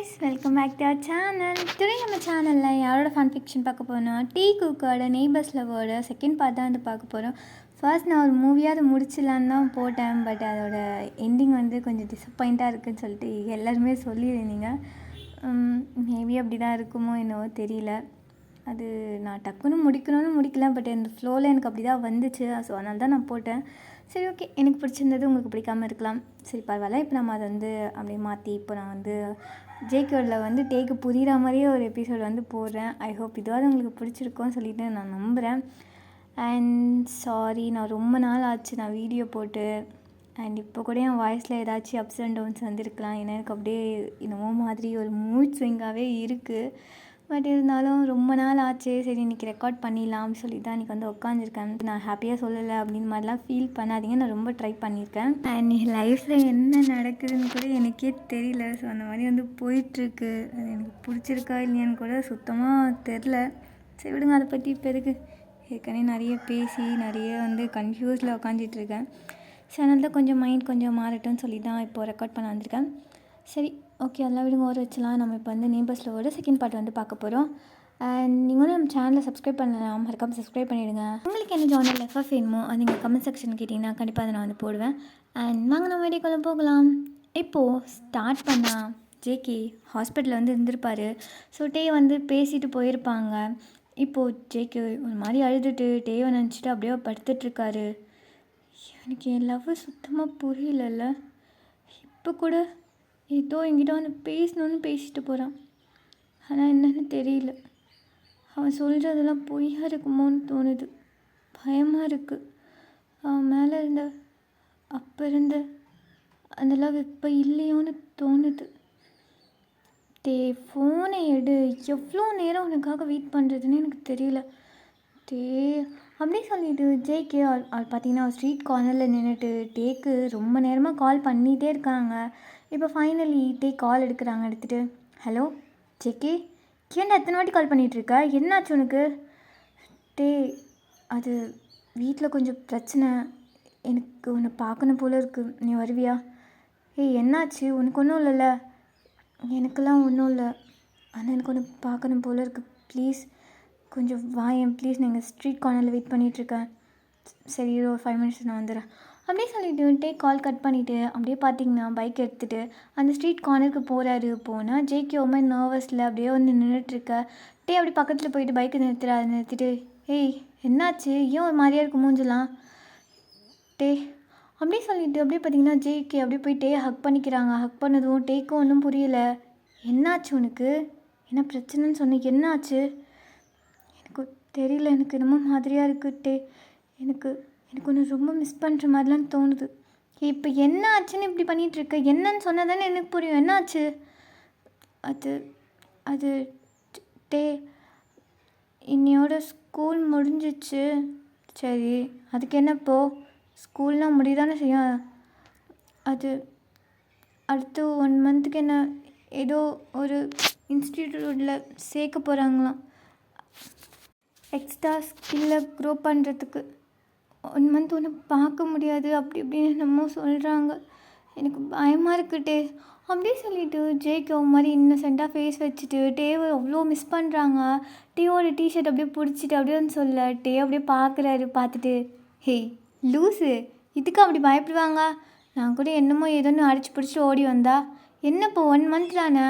guys, welcome back to our channel. Today நம்ம சேனலில் யாரோட ஃபன் ஃபிக்ஷன் பார்க்க போகிறோம், டீ குக்கோட நெய்பர்ஸ் லவ்வோட செகண்ட் பார்ட் தான் வந்து பார்க்க போகிறோம். ஃபர்ஸ்ட் நான் ஒரு மூவியாவது முடிச்சிடலான்னு தான் போட்டேன், பட் அதோட எண்டிங் வந்து கொஞ்சம் டிசப்பாயிண்ட்டாக இருக்குதுன்னு சொல்லிட்டு எல்லாருமே சொல்லியிருந்தீங்க. மேபி அப்படி தான் இருக்குமோ என்னவோ தெரியல. அது நான் டக்குன்னு முடிக்கல, பட் இந்த ஃப்ளோவில் எனக்கு அப்படி தான் வந்துச்சு. ஸோ அதனால தான் நான் போட்டேன். சரி, ஓகே, எனக்கு பிடிச்சிருந்தது உங்களுக்கு பிடிக்காமல் இருக்கலாம். சரி, பரவாயில்ல. இப்போ நம்ம அதை வந்து அப்படியே மாற்றி இப்போ நான் வந்து ஜேகேடில் வந்து டேக்கு புரிகிற மாதிரியே ஒரு எபிசோட் வந்து போடுறேன். ஐ ஹோப் இதுவாது உங்களுக்கு பிடிச்சிருக்கோன்னு சொல்லிட்டு நான் நம்புகிறேன். அண்ட் சாரி, நான் ரொம்ப நாள் ஆச்சு நான் வீடியோ போட்டு. அண்ட் இப்போ கூட என் வாய்ஸில் ஏதாச்சும் அப்ஸ் அண்ட் டவுன்ஸ் வந்துருக்கலாம். ஏன்னா எனக்கு அப்படியே என்னமோ மாதிரி ஒரு மூட் ஸ்விங்காகவே இருக்குது. பட் இருந்தாலும் ரொம்ப நாள் ஆச்சு, சரி இன்றைக்கி ரெக்கார்ட் பண்ணிடலாம்னு சொல்லி தான் இன்றைக்கி வந்து உட்காந்துருக்கேன். நான் ஹாப்பியாக சொல்லலை அப்படின்னு மாதிரிலாம் ஃபீல் பண்ணாதீங்க. நான் ரொம்ப ட்ரை பண்ணியிருக்கேன். அண்ட் என் லைஃப்பில் என்ன நடக்குதுன்னு கூட எனக்கே தெரியல. ஸோ அந்த மாதிரி வந்து போயிட்டுருக்கு. அது எனக்கு பிடிச்சிருக்கா இல்லையான்னு கூட சுத்தமாக தெரில. சரி விடுங்க, அதை பற்றி இப்போ எதுக்கு. ஏற்கனவே நிறைய பேசி நிறைய வந்து கன்ஃபியூஸில் உட்காந்துட்ருக்கேன். ஸோ அதனால தான் கொஞ்சம் மைண்ட் கொஞ்சம் மாறட்டும்னு சொல்லி தான் இப்போது ரெக்கார்ட் பண்ண வந்திருக்கேன். சரி, ஓகே, அதெல்லாம் விடுங்க, ஓர வச்சலாம். நம்ம இப்போ வந்து நெய்பர்ஸ் லவ்வோட செகண்ட் பார்ட் வந்து பார்க்க போகிறோம். அண்ட் நீங்கள் வந்து நம்ம சேனலை சப்ஸ்கிரைப் பண்ணலாம், மறக்காமல் சப்ஸ்கிரைப் பண்ணிவிடுங்க. உங்களுக்கு என்ன ஜானல் எஃப்எஃப் வேணுமோ அது நீங்கள் கமெண்ட் செக்ஷன் கேட்டிங்கன்னா கண்டிப்பாக அதை நான் வந்து போடுவேன். அண்ட் வாங்க நம்ம வீடியோக்குள்ளே போகலாம். இப்போது ஸ்டார்ட் பண்ணால் ஜேகே ஹாஸ்பிட்டலில் வந்து இருந்திருப்பார். ஸோ டே வந்து பேசிட்டு போயிருப்பாங்க. இப்போது ஜேகே ஒரு மாதிரி அழுதுட்டு டேவை நினச்சிட்டு அப்படியே படுத்துட்ருக்காரு. எனக்கு என் லவ் சுத்தமாக புரியலல்ல. இப்போ கூட ஏதோ என்கிட்ட வந்து பேசணுன்னு பேசிட்டு போகிறான். ஆனால் என்னன்னு தெரியல. அவன் சொல்கிறதெல்லாம் பொய்யா இருக்குமோன்னு தோணுது. பயமாக இருக்குது. அவன் மேலே இருந்த அப்போ இருந்த அந்த லவ் இப்போ இல்லையோன்னு தோணுது. டே, ஃபோனை எடு. எவ்வளோ நேரம் உனக்காக வெயிட் பண்ணுறதுன்னு எனக்கு தெரியல. டே அப்படியே சொல்லிவிட்டு ஜேகே அவள் பார்த்தீங்கன்னா ஸ்ட்ரீட் கார்னரில் நின்றுட்டு டேக்கு ரொம்ப நேரமாக கால் பண்ணிகிட்டே இருக்காங்க. இப்போ ஃபைனலி டே கால் எடுக்கிறாங்க. எடுத்துகிட்டு, ஹலோ ஜேகே, ஏன்டா எத்தனை வாட்டி கால் பண்ணிகிட்ருக்க? என்னாச்சு உனக்கு? டே, அது வீட்டில் கொஞ்சம் பிரச்சனை. எனக்கு உன்னை பார்க்கணும் போல் இருக்குது. நீ வருவியா? ஏய், என்னாச்சு? உனக்கு ஒன்றும் இல்லைல்ல? எனக்கெல்லாம் ஒன்றும் இல்லை. ஆனால் எனக்கு ஒன்று பார்க்கணும் போல் இருக்குது. ப்ளீஸ் கொஞ்சம் வாயேன் ப்ளீஸ். நீங்கள் ஸ்ட்ரீட் கார்னரில் வெயிட் பண்ணிகிட்ருக்கேன். சரி, ஒரு 5 மினிட்ஸ் நான் வந்துடுறேன் அப்படியே சொல்லிவிட்டு டே கால் கட் பண்ணிவிட்டு அப்படியே பார்த்தீங்கன்னா பைக் எடுத்துகிட்டு அந்த ஸ்ட்ரீட் கார்னருக்கு போகிறாரு. போனால் ஜேகே ரொம்ப நர்வஸில் அப்படியே வந்து நின்றுட்டுருக்க. டே அப்படி பக்கத்தில் போயிட்டு பைக்கை நிறுத்திட்டு, ஏய் என்னாச்சு? ஏன் ஒரு மாதிரியாக இருக்கு மூஞ்சலாம்? டே அப்படியே சொல்லிவிட்டு அப்படியே பார்த்தீங்கன்னா ஜேகே அப்படியே போய் டே ஹக் பண்ணிக்கிறாங்க. ஹக் பண்ணதும் டேக்கும் ஒன்றும் புரியல. என்னாச்சு உனக்கு? என்ன பிரச்சனைன்னு சொன்னீங்க? என்னாச்சு? எனக்கு தெரியல. எனக்கு என்னமோ மாதிரியாக இருக்குது டே. எனக்கு ஒன்று ரொம்ப மிஸ் பண்ணுற மாதிரிலாம் தோணுது. இப்போ என்ன ஆச்சுன்னு இப்படி பண்ணிகிட்ருக்க? என்னன்னு சொன்னால் தானே எனக்கு புரியும். என்னாச்சு? அது டே, இன்னையோட ஸ்கூல் முடிஞ்சிச்சு. சரி, அதுக்கு என்னப்போ? ஸ்கூல்லாம் முடிதானே செய்யும். அது அடுத்து 1 மந்த்துக்கு என்ன ஏதோ ஒரு இன்ஸ்டிடியூட்டில் சேர்க்க போகிறாங்களாம், எக்ஸ்ட்ரா ஸ்கில்லை க்ரோ பண்ணுறதுக்கு. 1 மந்த் ஒன்று பார்க்க முடியாது அப்படி இப்படின்னு என்னமோ சொல்கிறாங்க. எனக்கு பயமாக இருக்குட்டே அப்படியே சொல்லிவிட்டு ஜேகே மாதிரி இன்னசென்ட்டாக ஃபேஸ் வச்சுட்டு டேவை அவ்வளோ மிஸ் பண்ணுறாங்க. டேவோட டிஷர்ட் அப்படியே பிடிச்சிட்டு அப்படியே வந்து சொல்ல டே அப்படியே பார்க்குறாரு. பார்த்துட்டு, ஹேய் லூஸு, இதுக்கு அப்படி பயப்படுவாங்க? நான் கூட என்னமோ ஏதோன்னு அடிச்சு பிடிச்சிட்டு ஓடி வந்தா என்ன? இப்போ 1 மந்த் தானே,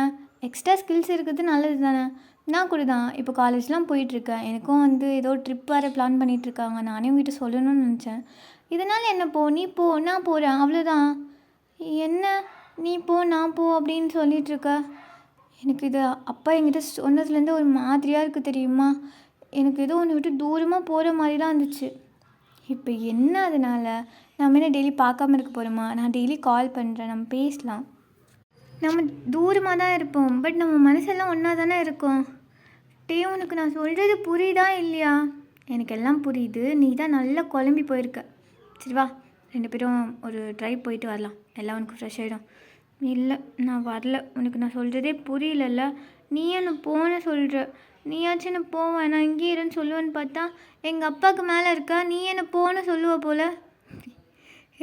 எக்ஸ்ட்ரா ஸ்கில்ஸ் இருக்கிறது நல்லது தானே. நான் கூட தான் இப்போ காலேஜ்லாம் போயிட்டுருக்கேன். எனக்கும் வந்து ஏதோ ட்ரிப் வேறு பிளான் பண்ணிகிட்ருக்காங்க. நானே உங்ககிட்ட சொல்லணும்னு நினச்சேன். இதனால் என்ன? போ, நீ போ, நான் போகிறேன், அவ்வளோதான். என்ன நீ போ நான் போ அப்படின்னு சொல்லிகிட்ருக்க? எனக்கு இது அப்பா என்கிட்ட சொன்னதுலேருந்து ஒரு மாதிரியாக இருக்குது தெரியுமா? எனக்கு ஏதோ ஒன்று விட்டு தூரமாக போகிற மாதிரி தான் இருந்துச்சு. இப்போ என்ன அதனால்? நம்ம என்ன டெய்லி பார்க்காம இருக்க போகிறோமா? நான் டெய்லி கால் பண்ணுறேன், நம்ம பேசலாம். நம்ம தூரமாக தான் இருப்போம், பட் நம்ம மனசெல்லாம் ஒன்றா தானே இருக்கும். டே, உனக்கு நான் சொல்கிறது புரியுதா இல்லையா? எனக்கு எல்லாம் புரியுது. நீ தான் நல்லா குழம்பி போயிருக்க. சரி வா, 2 பேரும் ஒரு ட்ரைவ் போயிட்டு வரலாம். எல்லாம் உனக்கு ஃப்ரெஷ் ஆகிடும். இல்லை, நான் வரல. உனக்கு நான் சொல்கிறதே புரியலல்ல. நீ என்ன போன சொல்கிற? நீயாச்சும் என்ன போவேன், நான் இங்கே இருன்னு சொல்லுவேன்னு பார்த்தா எங்கள் அப்பாவுக்கு மேலே இருக்கா. நீ என்ன போன சொல்லுவ போல்.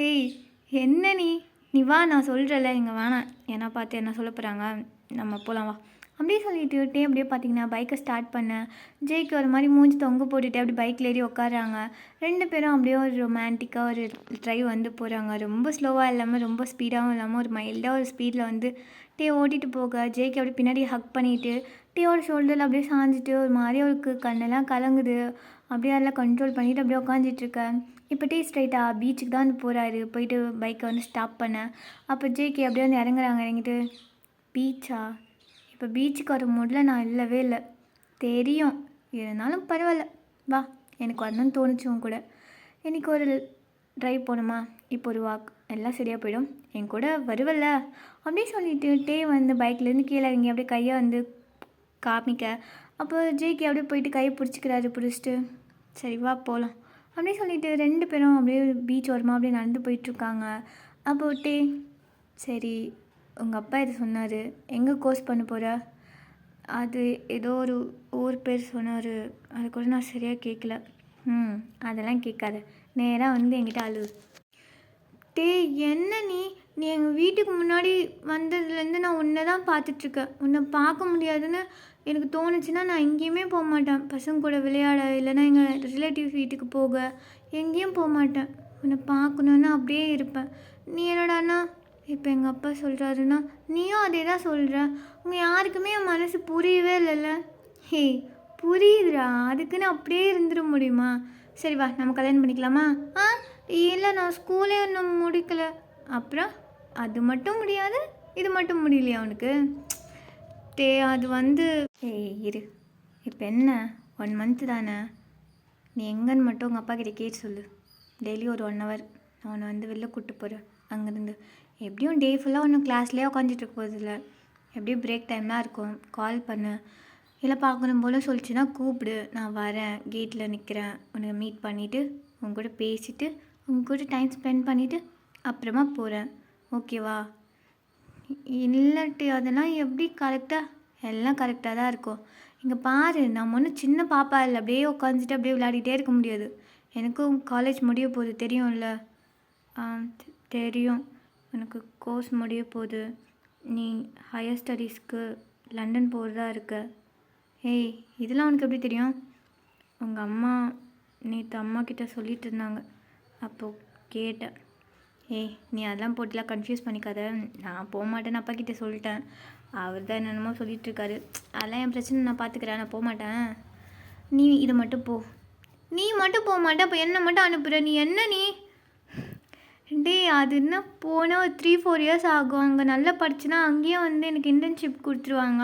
ஏய் என்ன நீ வா, நான் சொல்கிறல. இங்கே வேணாம், ஏன்னா பார்த்து என்ன சொல்ல போகிறாங்க. நம்ம போகலாம் வா அப்படியே சொல்லிட்டு அப்படியே பார்த்தீங்கன்னா பைக்கை ஸ்டார்ட் பண்ணேன். ஜேக்கு ஒரு மாதிரி மூஞ்சி தொங்க போட்டுட்டு அப்படி பைக்கில் ஏறி உட்காடுறாங்க. 2 பேரும் அப்படியே ஒரு ரொமான்டிக்காக ஒரு ட்ரைவ் வந்து போகிறாங்க. ரொம்ப ஸ்லோவாக இல்லாமல் ரொம்ப ஸ்பீடாகவும் இல்லாமல் ஒரு மைல்டாக ஒரு ஸ்பீடில் வந்து ஓட்டிகிட்டு போக ஜேக்கு அப்படியே பின்னாடி ஹக் பண்ணிவிட்டு டேயோட ஷோல்டரில் அப்படியே சாஞ்சிட்டு ஒரு மாதிரி அவருக்கு கண்ணெல்லாம் கலங்குது. அப்படியே அதெல்லாம் கண்ட்ரோல் பண்ணிவிட்டு அப்படியே உட்காந்துட்ருக்கேன். இப்போ ஸ்ட்ரைட்டாக பீச்சுக்கு தான் வந்து போகிறாரு. போயிட்டு பைக்கை வந்து ஸ்டாப் பண்ணேன். அப்போ ஜேகே அப்படியே வந்து இறங்குறாங்க. இறங்கிட்டு பீச்சா? இப்போ பீச்சுக்கு வர மூடில் நான் இல்லவே இல்லை தெரியும். இருந்தாலும் பரவாயில்ல வா, எனக்கு வரணும்னு தோணுச்சும் கூட. இன்றைக்கி ஒரு ட்ரைவ் போகணுமா? இப்போ ஒரு வாக், எல்லாம் சரியாக போயிடும். என் கூட வருவல்ல அப்படின்னு சொல்லிட்டு வந்து பைக்லேருந்து கீழே இறங்கி அப்படியே கையை வந்து காமிக்க. அப்போ ஜேகே அப்படியே போயிட்டு கையை பிடிச்சிட்டு சரி வா போகலாம் அப்படின்னு சொல்லிட்டு 2 பேரும் அப்படியே பீச் ஓரமாக அப்படியே நடந்து போயிட்டுருக்காங்க. அப்போ சரி உங்கள் அப்பா இதை சொன்னார், எங்கே கோர்ஸ் பண்ண போகிற? அது ஏதோ ஒரு ஊர் பேர் சொன்னார், அது கூட நான் சரியாக கேட்கல. அதெல்லாம் கேட்காத, நேராக வந்து என்கிட்ட அழுவு. என்ன நீ எங்கள் வீட்டுக்கு முன்னாடி வந்ததுலேருந்து நான் உன்னை தான் பார்த்துட்ருக்கேன். உன்னை பார்க்க முடியாதுன்னு எனக்கு தோணுச்சுன்னா நான் எங்கேயுமே போக மாட்டேன். பசங்க கூட விளையாட இல்லைன்னா எங்கள் ரிலேட்டிவ்ஸ் வீட்டுக்கு போக எங்கேயும் போக மாட்டேன். உன்னை பார்க்கணுன்னு அப்படியே இருப்பேன். நீ என்னடாண்ணா இப்போ எங்கள் அப்பா சொல்கிறாருன்னா நீயும் அதே தான் சொல்கிற. உங்கள் யாருக்குமே என் மனசு புரியவே இல்லைல்ல. ஹே புரியுதுடா, அதுக்குன்னு அப்படியே இருந்துட முடியுமா? சரி வா நம்ம கல்யாணம் பண்ணிக்கலாமா? இல்லை நான் ஸ்கூலே இன்னும் முடிக்கலை. அப்புறம் அது மட்டும் முடியாது, இது மட்டும் முடியலையா அவனுக்கு? அது வந்து இரு, இப்போ என்ன 1 மந்த்து தானே, நீ எங்கன்னு மட்டும் உங்கள் அப்பா கிட்டே கேட்டு சொல்லு. டெய்லி ஒரு 1 ஹவர் நான் உன்னை வந்து வெளில கூப்பிட்டு போகிறேன். அங்கேருந்து எப்படியும் டே ஃபுல்லாக ஒன்றும் கிளாஸ்லேயே உட்காந்துட்டு இருக்க போதில்லை. எப்படியும் பிரேக் டைம்லாம் இருக்கும், கால் பண்ணு. இல்லை பார்க்கணும் போல் சொல்லிச்சுன்னா கூப்பிடு, நான் வரேன், கேட்டில் நிற்கிறேன், உன்னை மீட் பண்ணிவிட்டு உங்க கூட பேசிவிட்டு உங்க கூட டைம் ஸ்பெண்ட் பண்ணிவிட்டு அப்புறமா போகிறேன். ஓகேவா? இல்லாட்டி அதெல்லாம் எப்படி கரெக்டாக? எல்லாம் கரெக்டாக தான் இருக்கும். இங்கே பாரு, நம்ம ஒன்றும் சின்ன பாப்பா இல்லை, அப்படியே உட்காந்துட்டு அப்படியே விளையாடிட்டே இருக்க முடியாது. எனக்கும் காலேஜ் முடிய போகுது தெரியும்ல? தெரியும், எனக்கு கோர்ஸ் முடிய போகுது. நீ ஹையர் ஸ்டடீஸ்க்கு லண்டன் போகிறதா இருக்க. இதெல்லாம் உனக்கு எப்படி தெரியும்? உங்கள் அம்மா நேற்று அம்மா கிட்டே சொல்லிட்டு இருந்தாங்க, அப்போது கேட்டேன். நீ அதெல்லாம் போட்டுலாம் கன்ஃபியூஸ் பண்ணிக்காத. நான் போக மாட்டேன்னு அப்பா கிட்டே சொல்லிட்டேன். அவர் தான் என்னென்னமோ சொல்லிகிட்ருக்காரு. அதெல்லாம் என் பிரச்சனை, நான் பார்த்துக்கிறேன், நான் போக மாட்டேன். நீ இதை மட்டும் போ. நீ மட்டும் போக மாட்டேன், அப்போ என்னை மட்டும் அனுப்புகிற. நீ என்ன நீ? அது என்ன போனால் ஒரு 3-4 இயர்ஸ் ஆகும். அங்கே நல்லா படிச்சுன்னா அங்கேயே வந்து எனக்கு இன்டர்ன்ஷிப் கொடுத்துருவாங்க,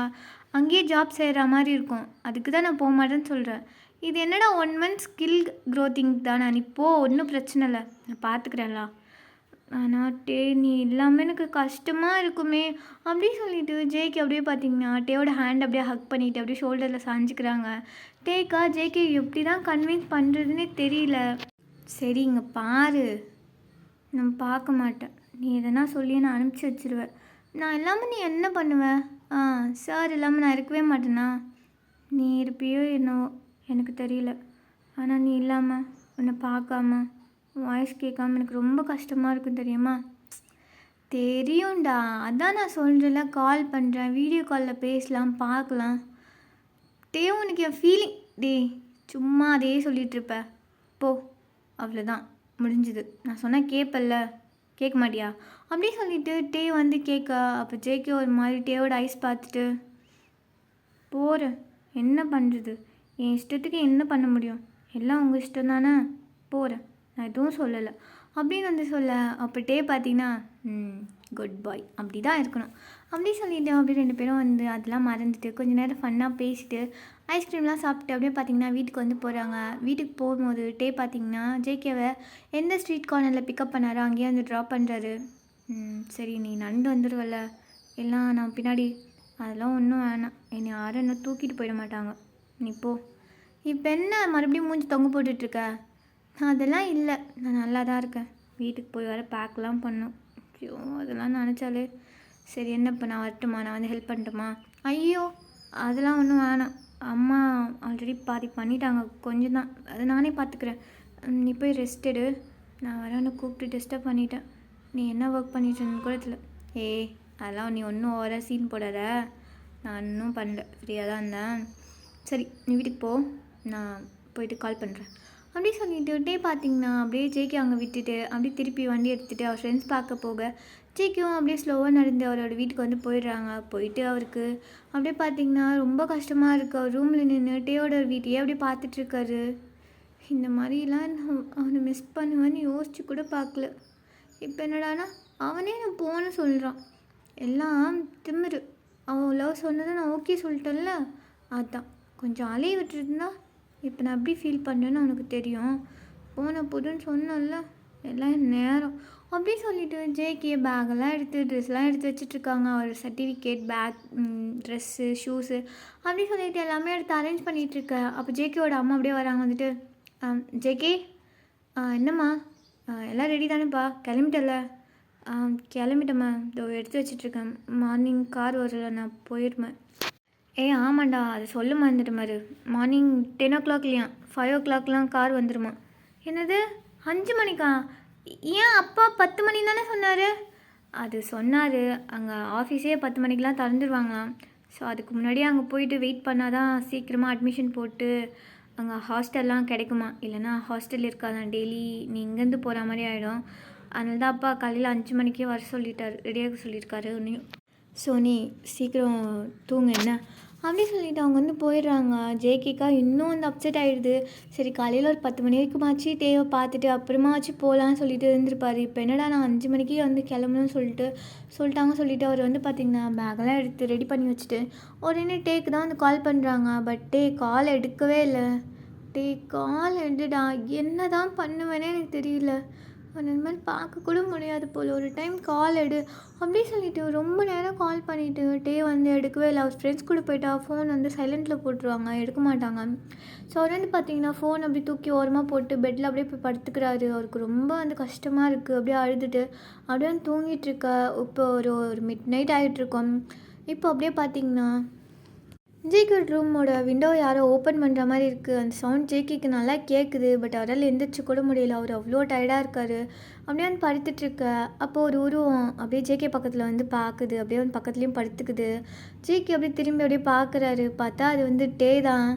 அங்கேயே ஜாப் செய்கிற மாதிரி இருக்கும். அதுக்கு தான் நான் போக மாட்டேன்னு சொல்கிறேன். இது என்னடா 1 மந்த் ஸ்கில் க்ரோத்திங் தானே, நீ போ, ஒன்றும் பிரச்சனை இல்லை, நான் பார்த்துக்கிறேன்ல. ஆனால் நீ இல்லாமல் எனக்கு கஷ்டமாக இருக்குமே அப்படின்னு சொல்லிட்டு ஜேகே அப்படியே பார்த்தீங்கன்னா டேயோட ஹேண்ட் அப்படியே ஹக் பண்ணிவிட்டு அப்படியே ஷோல்டரில் சாஞ்சிக்கிறாங்க. ஜேகே எப்படி தான் கன்வின்ஸ் பண்ணுறதுன்னே தெரியல. சரி இங்கே பாரு, நான் பார்க்க மாட்டேன். நீ எதனா சொல்லி நான் அனுப்பிச்சி வச்சிருவேன். நான் இல்லாமல் நீ என்ன பண்ணுவேன்? சார் இல்லாமல் நான் இருக்கவே மாட்டேனா? நீ இருப்பியோ என்னவோ எனக்கு தெரியல. ஆனால் நீ இல்லாமல் உன்னை பார்க்காம வாய்ஸ் கேட்காம எனக்கு ரொம்ப கஷ்டமாக இருக்கும் தெரியுமா? தெரியும்டா, அதான் நான் சொல்கிறேன்ல, கால் பண்ணுறேன், வீடியோ காலில் பேசலாம், பார்க்கலாம். உனக்கு என் ஃபீலிங் சும்மா அதே சொல்லிகிட்ருப்ப போ, அவ்வளோதான் முடிஞ்சுது. நான் சொன்னால் கேட்பல்ல, கேட்க மாட்டியா? அப்படியே சொல்லிவிட்டு வந்து கேட்க. அப்போ ஜேகே ஒரு மாதிரி டேவோட ஐஸ் பார்த்துட்டு போகிறேன், என்ன பண்ணுறது, என் இஷ்டத்துக்கு என்ன பண்ண முடியும், எல்லாம் உங்கள் இஷ்டம் தானே, போகிறேன், நான் எதுவும் சொல்லலை அப்படின்னு வந்து சொல்ல. அப்போ பார்த்தீங்கன்னா குட் பாய், அப்படி தான் இருக்கணும் அப்படி சொல்லிவிட்டு அப்படியே 2 பேரும் வந்து அதெல்லாம் மறந்துட்டு கொஞ்சம் நேரம் ஃபன்னாக பேசிட்டு ஐஸ்கிரீம்லாம் சாப்பிட்டு அப்படியே பார்த்திங்கன்னா வீட்டுக்கு வந்து போகிறாங்க. வீட்டுக்கு போகும்போது பார்த்திங்கன்னா ஜேகேவை எந்த ஸ்ட்ரீட் கார்னரில் பிக்கப் பண்ணாரோ அங்கேயே வந்து ட்ராப் பண்ணுறாரு. சரி நீ நடந்து வந்துடுவல்ல, எல்லாம் நான் பின்னாடி, அதெல்லாம் ஒன்றும் வேணாம், என்னை யாரும் இன்னும் தூக்கிட்டு போயிட மாட்டாங்க, நீ போ. இப்போ என்ன மறுபடியும் மூஞ்சி தொங்க போட்டுட்ருக்க? அதெல்லாம் இல்லை, நான் நல்லா தான் இருக்கேன். வீட்டுக்கு போய் வர பேக்லாம் பண்ணும். ஐயோ அதெல்லாம் நினச்சாலே. சரி என்ன இப்போ நான் வரட்டுமா, நான் வந்து ஹெல்ப் பண்ணட்டுமா? ஐயோ அதெல்லாம் ஒன்றும் வேணாம், அம்மா ஆல்ரெடி பாதி பண்ணிட்டாங்க, கொஞ்சம் தான், அதை நானே பார்த்துக்கிறேன். நீ போய் ரெஸ்ட் எடு, நான் வரேன்னு கூப்பிட்டு டிஸ்டர்ப் பண்ணிட்டேன். நீ என்ன ஒர்க் பண்ணிட்டுருன்னு கூட தெரியல. அதெல்லாம் நீ ஒன்றும் ஓவராக சீன் போடாத. நான் இன்னும் பண்ணல, ஃப்ரீயாக தான் இருந்தேன். சரி நீ வீட்டுக்கு போ, நான் போயிட்டு கால் பண்ணுறேன் அப்படி சொல்லிட்டு பார்த்தீங்கன்னா அப்படியே ஜேகே அங்கே விட்டுட்டு அப்படியே திருப்பி வண்டி எடுத்துகிட்டு அவர் ஃப்ரெண்ட்ஸ் பார்க்க போக ஜேகேவும் அப்படியே ஸ்லோவாக நடந்து அவரோட வீட்டுக்கு வந்து போயிடுறாங்க. போயிட்டு அவருக்கு அப்படியே பார்த்தீங்கன்னா ரொம்ப கஷ்டமாக இருக்குது. அவர் ரூமில் நின்று டேயோட வீட்டையே அப்படியே பார்த்துட்ருக்காரு. இந்த மாதிரிலாம் அவனை மிஸ் பண்ணுவேன்னு யோசிச்சு கூட பார்க்கல. இப்போ என்னடானா அவனே நான் போன்னு சொல்கிறான். எல்லாம் திமிரு. அவன் லவ் சொன்னதை நான் ஓகே சொல்லிட்டேன்ல, அதான் கொஞ்சம் அலைய விட்டுருந்தா இப்போ நான் எப்படி ஃபீல் பண்ணுறேன்னு அவனுக்கு தெரியும். போன போதுன்னு சொன்னல, எல்லாம் நேரம் அப்படி சொல்லிவிட்டு ஜேகே பேக்கெல்லாம் எடுத்து ட்ரெஸ்லாம் எடுத்து வச்சிட்ருக்காங்க. அவர் சர்டிஃபிகேட், பேக், ட்ரெஸ்ஸு, ஷூஸு அப்படி சொல்லிவிட்டு எல்லாமே எடுத்து அரேஞ்ச் பண்ணிகிட்ருக்க. அப்போ ஜேகேவோட அம்மா அப்படியே வராங்க. வந்துட்டு ஜேகே என்னம்மா எல்லாம் ரெடி தானேப்பா, கிளம்பிட்டல? கிளம்பிட்டேம்மா, இதோ எடுத்து வச்சிட்ருக்கேன். மார்னிங் கார் வரல, நான் போயிடுவேன். ஆமாண்டா, அதை சொல்லுமா இருந்துட்டு மாதிரி மார்னிங் 10 o'clock இல்லையா 5 o'clockலாம் கார் வந்துடுமா. என்னது 5 மணிக்கா? ஏன் அப்பா 10 மணி தானே சொன்னார்? அது சொன்னார், அங்கே ஆஃபீஸே 10 மணிக்கெலாம் திறந்துடுவாங்களாம். ஸோ அதுக்கு முன்னாடியே அங்கே போயிட்டு வெயிட் பண்ணால் தான் சீக்கிரமாக அட்மிஷன் போட்டு அங்கே ஹாஸ்டல்லாம் கிடைக்குமா. இல்லைனா ஹாஸ்டல் இருக்காதான், டெய்லி நீ இங்கேருந்து போகிற மாதிரி ஆகிடும். அதனால தான் அப்பா காலையில் 5 மணிக்கே வர சொல்லிட்டார், ரெடியாக சொல்லியிருக்காரு உன்னையும். ஸோ நீ சீக்கிரம் தூங்க என்ன அப்படி சொல்லிவிட்டு அவங்க வந்து போயிடுறாங்க. ஜேகேக்கா இன்னும் வந்து அப்செட் ஆகிடுது. சரி காலையில் ஒரு 10 மணி வரைக்கும் ஆச்சு தேவை பார்த்துட்டு அப்புறமா வச்சு போகலான்னு சொல்லிட்டு இருந்திருப்பார். இப்போ என்னடா நான் 5 மணிக்கே வந்து கிளம்பணும்னு சொல்லிட்டு அவர் வந்து பார்த்திங்கன்னா பேக்கெல்லாம் எடுத்து ரெடி பண்ணி வச்சுட்டு உடனே டேக்கு தான் வந்து கால் பண்ணுறாங்க. பட் கால் எடுக்கவே இல்லை. கால் எடுடா, என்ன தான் பண்ணுவேனே எனக்கு தெரியல. அந்த மாதிரி பார்க்கக்கூட முடியாது போல். ஒரு டைம் கால் எடு அப்படி சொல்லிவிட்டு ரொம்ப நேரம் கால் பண்ணிவிட்டு வந்து எடுக்கவே இல்லை. அவர் ஃப்ரெண்ட்ஸ் கூட போயிட்டா ஃபோன் வந்து சைலண்ட்டில் போட்டுருவாங்க, எடுக்க மாட்டாங்க. ஸோ அவர் வந்து பார்த்திங்கன்னா ஃபோன் அப்படி தூக்கி ஓரமாக போட்டு பெட்டில் அப்படியே போய் படுத்துக்கிறாரு. அவருக்கு ரொம்ப வந்து கஷ்டமாக இருக்குது. அப்படியே அழுதுட்டு அப்படியே வந்து தூங்கிட்டுருக்க. இப்போ ஒரு மிட் நைட் ஆகிட்டுருக்கோம். இப்போ அப்படியே பார்த்திங்கன்னா ஜேகே ரூமோட விண்டோ யாரோ ஓப்பன் பண்ணுற மாதிரி இருக்குது. அந்த சவுண்ட் ஜேகேக்கு நல்லா கேட்குது. பட் அவரால் எந்திரிச்சு கூட முடியல. அவர் அவ்வளோ டயர்டாக இருக்கார். அப்படியே வந்து படுத்துட்ருக்க. அப்போது ஒரு உருவம் அப்படியே ஜேகே பக்கத்தில் வந்து பார்க்குது. அப்படியே வந்து பக்கத்துலேயும் படுத்துக்குது. ஜேகே அப்படியே திரும்பி அப்படியே பார்க்குறாரு. பார்த்தா அது வந்து டே தான்.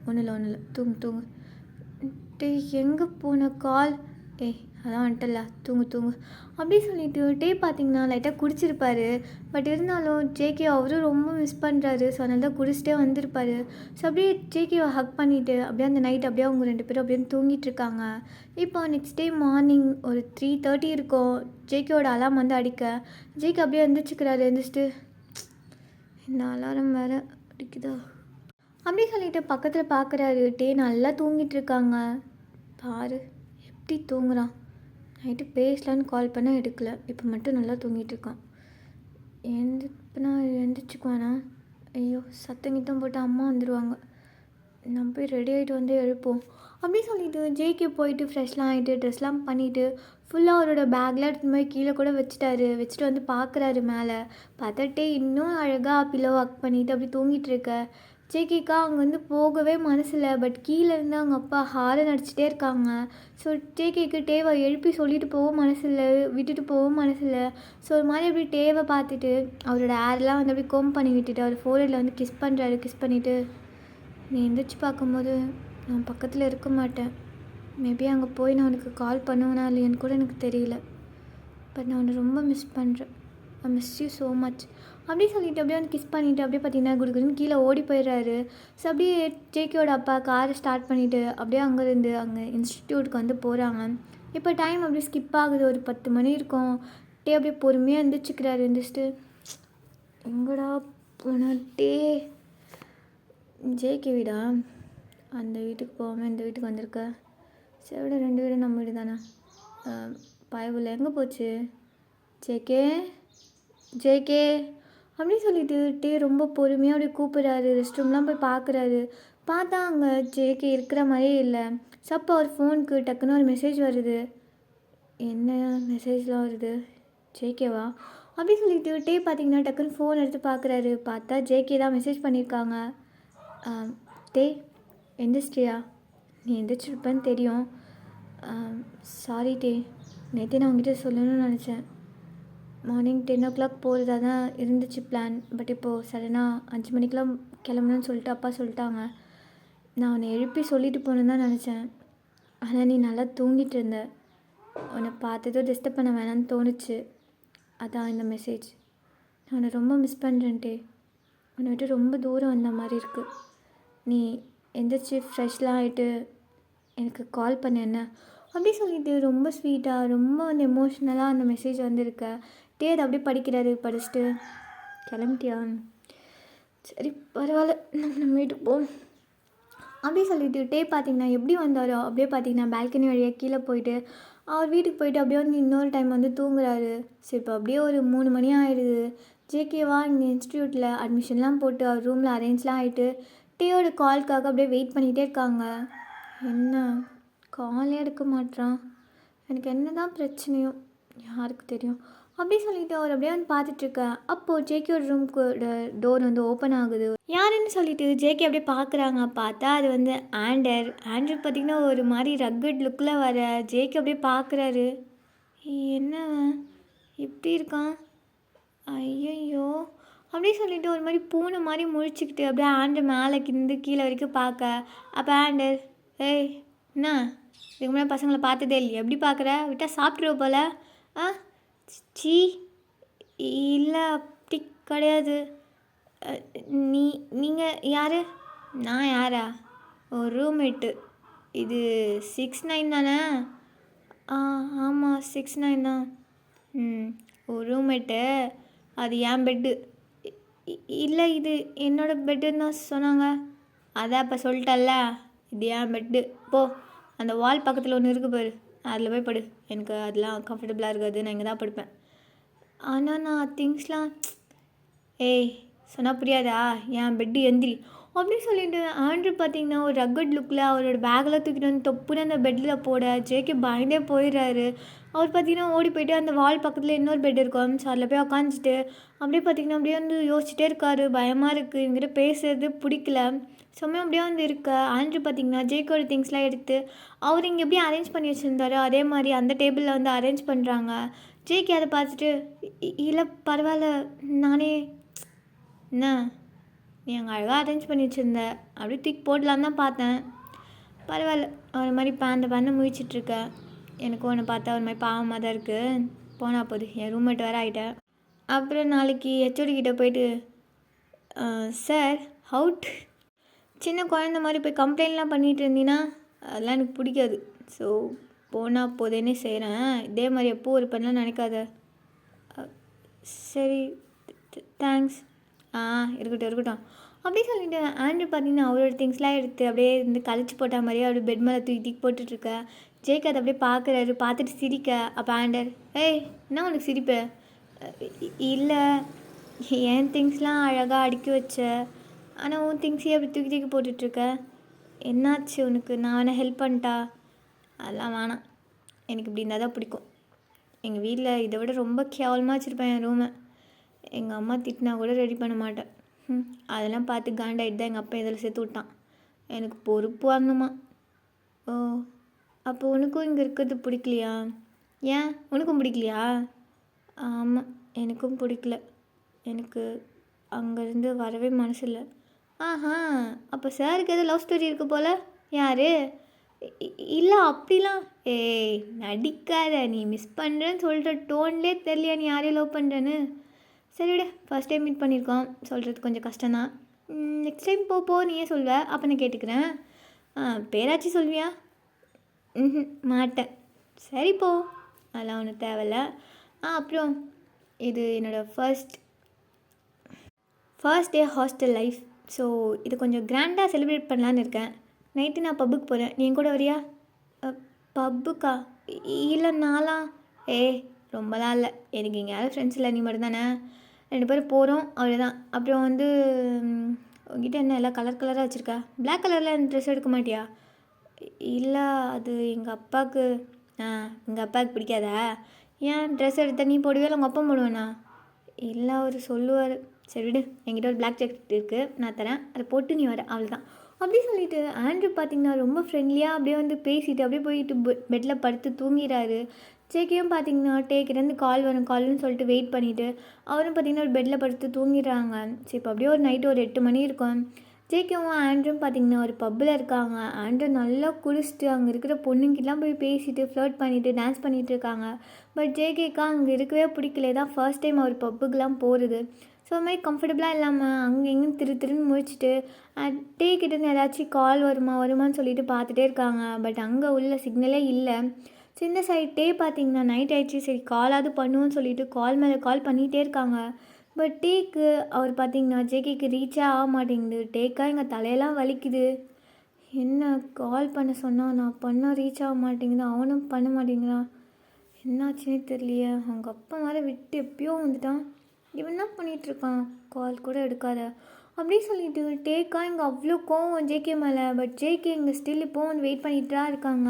ஒன்றும் இல்லை தூங்கு. எங்கே போன கால்? அதான் வந்துட்டல, தூங்கு அப்படி சொல்லிட்டு பார்த்திங்கன்னா லைட்டாக குடிச்சிருப்பார். பட் இருந்தாலும் ஜேகே அவரும் ரொம்ப மிஸ் பண்ணுறாரு. ஸோ அதனால தான் குடிச்சிட்டே வந்திருப்பார். ஸோ அப்படியே ஜேகேவை ஹக் பண்ணிவிட்டு அப்படியே அந்த நைட் அப்படியே அவங்க 2 பேரும் அப்படியே தூங்கிட்டுருக்காங்க. இப்போ நெக்ஸ்ட் டே மார்னிங் ஒரு 3:30 இருக்கும். ஜேகேவோட அலாம் வந்து அடிக்க ஜேகே அப்படியே எழுந்திரிச்சிட்டு இந்த அலாரம் வேறு அடிக்குதா அப்படி சொல்லிட்டு பக்கத்தில் பார்க்குறாரு. நல்லா தூங்கிட்டு இருக்காங்க. பாரு எப்படி தூங்குறான். நைட்டு பேசலான்னு கால் பண்ணால் எடுக்கலை. இப்போ மட்டும் நல்லா தூங்கிட்டுருக்கான். எழுந்திரிச்சுக்குவானா? ஐயோ சத்தங்கிட்டம் போட்டு அம்மா வந்துடுவாங்க. நம்ம போய் ரெடி ஆகிட்டு வந்து எழுப்போம் அப்படி சொல்லிவிட்டு ஜேகே போயிட்டு ஃப்ரெஷ்லாம் ஆகிட்டு ட்ரெஸ்லாம் பண்ணிவிட்டு ஃபுல்லாக அவரோட பேக்கில் எடுத்து போய் கீழே கூட வச்சுட்டு வந்து பார்க்குறாரு. மேலே பார்த்துட்டே இன்னும் அழகாக பில்லோ ஒர்க் பண்ணிவிட்டு அப்படி தூங்கிட்டுருக்க. ஜேகேக்கா அங்கே வந்து போகவே மனசில்லை. பட் கீழே இருந்து அவங்க அப்பா ஹாரன் அடிச்சுட்டே இருக்காங்க. ஸோ ஜேகேக்கு டேவை எழுப்பி சொல்லிட்டு போகவும் மனசில்லை, விட்டுட்டு போகவும் மனசில்லை. ஸோ ஒரு மாதிரி அப்படி டேவை பார்த்துட்டு அவரோட ஏர்லாம் வந்து அப்படி கோம் பண்ணி விட்டுட்டு அவர் ஃபோர்ஹெட்டில் வந்து கிஸ் பண்ணுறாரு. கிஸ் பண்ணிவிட்டு நீ எந்திரிச்சு பார்க்கும்போது நான் பக்கத்தில் இருக்க மாட்டேன். மேபி அங்கே போய் நான் உனக்கு கால் பண்ணுவேனா இல்லையான்னு கூட எனக்கு தெரியல. பட் நான் உன்னை ரொம்ப மிஸ் பண்ணுறேன். I miss you so much அப்படி சொல்லிவிட்டு அப்படியே வந்து கிஸ் பண்ணிவிட்டு அப்படியே பார்த்தீங்கன்னா குடுக்குன்னு கீழே ஓடி போயிடுறாரு. ஸோ அப்படியே ஜேகேயோட அப்பா காரை ஸ்டார்ட் பண்ணிவிட்டு அப்படியே அங்கேருந்து அங்கே இன்ஸ்டிடியூட்டுக்கு வந்து போகிறாங்க. இப்போ டைம் அப்படியே ஸ்கிப் ஆகுது. ஒரு 10 மணி இருக்கும். அப்படியே பொறுமையாக எழுந்திரிச்சிட்டு எங்கடா போனா ஜேகே வீடா? அந்த வீட்டுக்கு போகாமல் இந்த வீட்டுக்கு வந்திருக்க. சரி விட 2 வீடும் நம்ம வீடு தானே. பயபுள்ள எங்கே போச்சு? ஜேகே அப்படி சொல்லிட்டு ரொம்ப பொறுமையாக அப்படியே கூப்பிட்றாரு. ரெஸ்ட் ரூம்லாம் போய் பார்க்குறாரு. பார்த்தா அங்கே ஜேகே இருக்கிற மாதிரியே இல்லை. ஸோ அப்போ அவர் ஃபோனுக்கு டக்குன்னு ஒரு மெசேஜ் வருது. என்ன மெசேஜ்லாம் வருது? ஜேகேவா அப்படி சொல்லிட்டு பார்த்தீங்கன்னா டக்குன்னு ஃபோன் எடுத்து பார்க்குறாரு. பார்த்தா ஜேகே தான் மெசேஜ் பண்ணியிருக்காங்க. எந்திரிச்சிட்டியா? நீ எந்திரிச்சிருப்பேன்னு தெரியும். சாரி நேற்று நான் உங்ககிட்ட சொல்லணும்னு நினச்சேன். மார்னிங் 10 போகிறதா தான் இருந்துச்சு பிளான். பட் இப்போது சடனாக 5 மணிக்கெலாம் கிளம்பணும்னு சொல்லிட்டு அப்பா சொல்லிட்டாங்க. நான் உன்னை எழுப்பி சொல்லிட்டு போகணுன்னு தான் நினச்சேன். ஆனால் நீ நல்லா தூங்கிட்டு இருந்த. உன்னை பார்த்ததும் டிஸ்டர்ப் பண்ண வேணாம்னு தோணுச்சு. அதான் இந்த மெசேஜ். நான் உன்னை ரொம்ப மிஸ் பண்ணுறேன்ட்டே. உன்னை விட்டு ரொம்ப தூரம் வந்த மாதிரி இருக்குது. நீ எந்திரிச்சு ஃப்ரெஷ்லாம் ஆகிட்டு எனக்கு கால் பண்ண என்ன அப்படி சொல்லிட்டு ரொம்ப ஸ்வீட்டாக ரொம்ப வந்து எமோஷ்னலாக அந்த மெசேஜ் வந்திருக்க. அதை அப்படியே படிக்கிறாரு. படிச்சுட்டு கிளம்பிட்டியா? சரி பரவாயில்ல, நம்ம வீட்டுக்கு போ அப்படியே சொல்லிட்டு பார்த்தீங்கன்னா எப்படி வந்தாரோ அப்படியே பார்த்தீங்கன்னா பால்கனி வழியாக கீழே போயிட்டு அவர் வீட்டுக்கு போயிட்டு அப்படியே வந்து இன்னொரு டைம் வந்து தூங்குறாரு. சரி இப்போ அப்படியே ஒரு 3 மணி ஆகிடுது. ஜேகேவா இங்கே இன்ஸ்டியூட்டில் அட்மிஷன்லாம் போட்டு அவர் ரூமில் அரேஞ்ச்லாம் ஆகிட்டு டேயோட கால்க்காக அப்படியே வெயிட் பண்ணிகிட்டே இருக்காங்க. என்ன காலே எடுக்க மாட்றான், எனக்கு என்ன தான் பிரச்சனையோ யாருக்கு தெரியும் அப்படி சொல்லிட்டு அவர் அப்படியே வந்து பார்த்துட்ருக்கேன். அப்போது ஜேகேயோட ரூம்க்கு டோர் வந்து ஓப்பன் ஆகுது. யாருன்னு சொல்லிட்டு ஜேகே அப்படியே பார்க்குறாங்க. பார்த்தா அது வந்து ஆண்ட்ரு பார்த்திங்கன்னா ஒரு மாதிரி ரக்கட் லுக்கில் வர ஜேகே அப்படியே பார்க்குறாரு. என்ன இப்படி இருக்கான், ஐயையோ அப்படியே சொல்லிட்டு ஒரு மாதிரி பூனை மாதிரி முழிச்சுக்கிட்டு அப்படியே ஆண்ட்ரு மேலே கிந்து கீழே வரைக்கும் பார்க்க. அப்போ ஆண்டர், ஏய் என்ன இதுக்கு முன்னாடி பசங்களை பார்த்ததே இல்லையா, எப்படி பார்க்குற, விட்டால் சாப்பிட்ருவ போல. சீ இல்லை அப்படி கிடையாது. நீங்கள் யார்? நான் யாரா? ஒரு ரூம்மேட்டு. இது 6-9 தானே? ஆமாம் 6-9 தான். ஒரு ரூம்மேட்டு, அது என் பெட்டு. இல்லை இது என்னோடய பெட்டுன்னு தான் சொன்னாங்க. அதான் இப்போ சொல்லிட்டல்ல, இது என் பெட்டு. போ அந்த வால் பக்கத்தில் ஒன்று இருக்குது பாரு, அதில் போய் படு. எனக்கு அதெல்லாம் கம்ஃபர்டபுளாக இருக்காது, நான் இங்கே தான் படுப்பேன். ஆனால் நான் திங்ஸ்லாம் ஏய் சொன்னால் புரியாதா, என் பெட்டு எந்திரி அப்படின்னு சொல்லிட்டு ஆண்ட்ரு பார்த்திங்கன்னா ஒரு ரக்கட் லுக்கில் அவரோட பேக்கெலாம் தூக்கிட்டு வந்து தொப்புன்னு அந்த பெட்டில் போட ஜேகே பயந்தே போயிடுறாரு. அவர் பார்த்திங்கன்னா ஓடி போய்ட்டு அந்த வால் பக்கத்தில் இன்னொரு பெட் இருக்கும். ஸோ அதில் போய் உக்காந்துட்டு அப்படியே பார்த்திங்கன்னா அப்படியே வந்து யோசிச்சுட்டே இருக்காரு. பயமாக இருக்குது, என்கிட்ட பேசுறது பிடிக்கல. செம்மையாக அப்படியே வந்து இருக்க. ஆண்ட்ரு பார்த்திங்கன்னா ஜேகேயோட திங்ஸ்லாம் எடுத்து அவர் இங்கே எப்படி அரேஞ்ச் பண்ணி வச்சுருந்தாரோ அதே மாதிரி அந்த டேபிளில் வந்து அரேஞ்ச் பண்ணுறாங்க. ஜேகே அதை பார்த்துட்டு இல்லை பரவாயில்ல நானே, என்ன நீ அங்கே அழகாக அரேஞ்ச் பண்ணி வச்சுருந்த, அப்படியே தூக்கி போடலான்னு தான் பார்த்தேன். பரவாயில்ல ஒரு மாதிரி பேண்டை முழிச்சிட்ருக்க. எனக்கு ஒன்று பார்த்தா ஒரு மாதிரி பாவமாக தான் இருக்குது. போனால் போகுது, என் ரூம்மேட் வேறு ஆகிட்டேன். அப்புறம் நாளைக்கு ஹெச்ஓடி கிட்டே போயிட்டு சார் அவுட் சின்ன குழந்த மாதிரி போய் கம்ப்ளைண்ட்லாம் பண்ணிகிட்டு இருந்தீங்கன்னா அதெல்லாம் எனக்கு பிடிக்காது. ஸோ போனால் போதேன்னே செய்கிறேன், இதே மாதிரி எப்போ இருப்பேன்லாம் நினைக்காத. சரி தேங்க்ஸ். இருக்கட்டும் அப்படி சொல்லிட்டு ஆண்ட்ரு பார்த்திங்கன்னா அவரோட திங்ஸ்லாம் எடுத்து அப்படியே இருந்து கழிச்சு போட்ட மாதிரியே அப்படியே பெட் மேலே தூக்கி போட்டுட்ருக்க. ஜேகே அதை அப்படியே பார்க்குறாரு. பார்த்துட்டு சிரிக்க. அப்போ ஆண்டர், ஏய் என்ன உனக்கு சிரிப்பு? இல்லை என் திங்ஸ்லாம் அழகாக அடுக்கி வச்ச, ஆனால் உன் திங்ஸையே அப்படி தூக்கி போட்டுட்ருக்க, என்னாச்சு உனக்கு? நான் வேணால் ஹெல்ப் பண்ணிட்டா? அதெல்லாம் வேணாம், எனக்கு இப்படி இருந்தால் தான் பிடிக்கும். எங்கள் வீட்டில் இதை விட ரொம்ப கேவலமாக வச்சுருப்பேன் என் ரூமை. எங்கள் அம்மா திட்டினா கூட ரெடி பண்ண மாட்டேன். அதெல்லாம் பார்த்து காண்டாயிட்டு தான் எங்கள் அப்பா இதில் சேர்த்து விட்டான். எனக்கு பொறுப்பு வாங்கணுமா? ஓ அப்போ உனக்கும் இங்கே இருக்கிறது பிடிக்கலையா? ஏன் உனக்கும் பிடிக்கலையா? ஆமாம் எனக்கும் பிடிக்கல, எனக்கு அங்கேருந்து வரவே மனசு இல்லை. அப்போ சாருக்கு எதுவும் லவ் ஸ்டோரி இருக்குது போல். யார்? இல்லை அப்படிலாம் ஏய் நடிக்காத, நீ மிஸ் பண்ணுறேன்னு சொல்கிற டோன்லேயே தெரியலையா நீ யாரையும் லவ் பண்ணுறேன்னு. சரி விட, ஃபஸ்ட் டைம் மீட் பண்ணியிருக்கோம், சொல்கிறது கொஞ்சம் கஷ்டம்தான். நெக்ஸ்ட் டைம் போ நீயே சொல்வ, அப்போ நான் கேட்டுக்கிறேன். பேராச்சி சொல்வியா? மாட்டேன். சரி போ, அதெல்லாம் ஒன்றும் தேவையில்ல. அப்புறம் இது என்னோடய first day hostel life. So இது கொஞ்சம் கிராண்டாக செலிப்ரேட் பண்ணலான்னு இருக்கேன். நைட்டு நான் பப்புக்கு போகிறேன், நீ கூட வரியா? பப்புக்கா? இல்லை நாளாம் ரொம்பலாம் இல்லை, எனக்கு இங்கே யாரும் ஃப்ரெண்ட்ஸ் இல்லை, நீ மட்டும் தானே, 2 பேரும் போகிறோம் அவ்வளோதான். அப்புறம் வந்து உங்ககிட்ட என்ன எல்லாம் கலராக வச்சுருக்கா? பிளாக் கலரில் ட்ரெஸ் எடுக்க மாட்டியா? இல்லை அது எங்கள் அப்பாவுக்கு பிடிக்காதா? ஏன் ட்ரெஸ் எடுத்தால் நீ போடுவே இல்லை உங்கள் அப்பா போடுவேண்ணா? இல்லை அவர் சொல்லுவார். சரி விடு, என்கிட்ட ஒரு பிளாக் ஜாக்கெட் இருக்குது, நான் தரேன், அதை போட்டு நீ வர, அவ்வளோதான். அப்படி சொல்லிவிட்டு ஆண்ட்ரு பார்த்திங்கன்னா ரொம்ப ஃப்ரெண்ட்லியாக அப்படியே வந்து பேசிட்டு அப்படியே போயிட்டு பெட்டில் படுத்து தூங்கிறாரு. ஜேகேயும் பார்த்தீங்கன்னா டேக்கிட்டேருந்து கால் வரும் கால்னு சொல்லிட்டு வெயிட் பண்ணிவிட்டு அவரும் பார்த்தீங்கன்னா ஒரு பெட்டில் படுத்து தூங்கிடுறாங்க. சரி இப்போ அப்படியே ஒரு நைட்டு ஒரு 8 மணி இருக்கும். ஜேகேவும் ஆண்ட்ரும் பார்த்தீங்கன்னா ஒரு பப்பில் இருக்காங்க. ஆண்ட்ரு நல்லா குளிச்சுட்டு அங்கே இருக்கிற பொண்ணுங்கிட்டலாம் போய் பேசிட்டு ஃப்ளர்ட் பண்ணிவிட்டு டான்ஸ் பண்ணிகிட்டு இருக்காங்க. பட் ஜேகேக்கா அங்கே இருக்கவே பிடிக்கல. தான் ஃபர்ஸ்ட் டைம் அவர் பப்புக்கெலாம் போகிறது. ஸோ அது மாதிரி கம்ஃபர்டபுளாக இல்லாமல் அங்கே எங்கேயும் திருன்னு முழிச்சிட்டு டேக்கிட்டேருந்து ஏதாச்சும் கால் வருமான்னு சொல்லிட்டு பார்த்துட்டே இருக்காங்க. பட் அங்கே உள்ள சிக்னலே இல்லை. ஸோ இந்த சைட் டே பார்த்தீங்கன்னா நைட் ஆகிடுச்சு. சரி காலாவது பண்ணுவோன்னு சொல்லிட்டு கால் மேலே கால் பண்ணிகிட்டே இருக்காங்க. பட் டேக்கு அவர் பார்த்தீங்கன்னா ஜேகேக்கு ரீச்சே ஆக மாட்டேங்குது. டேக்கா எங்கள் தலையெல்லாம் வலிக்குது. என்ன கால் பண்ண சொன்னால் நான் பண்ணால் ரீச் ஆக மாட்டேங்குது, அவனும் பண்ண மாட்டேங்கிறான். என்னாச்சுன்னே தெரியலையே. அவங்க அப்பா மேலே விட்டு எப்பயோ வந்துட்டான். இவன் என்ன பண்ணிகிட்ருக்கான், கால் கூட எடுக்காத அப்படின்னு சொல்லிட்டு டேக்கா இங்கே அவ்வளோ கோவம் ஜேகே மேலே. பட் ஜேகே இங்கே ஸ்டில் இப்போது வந்து வெயிட் பண்ணிட்டு தான் இருக்காங்க.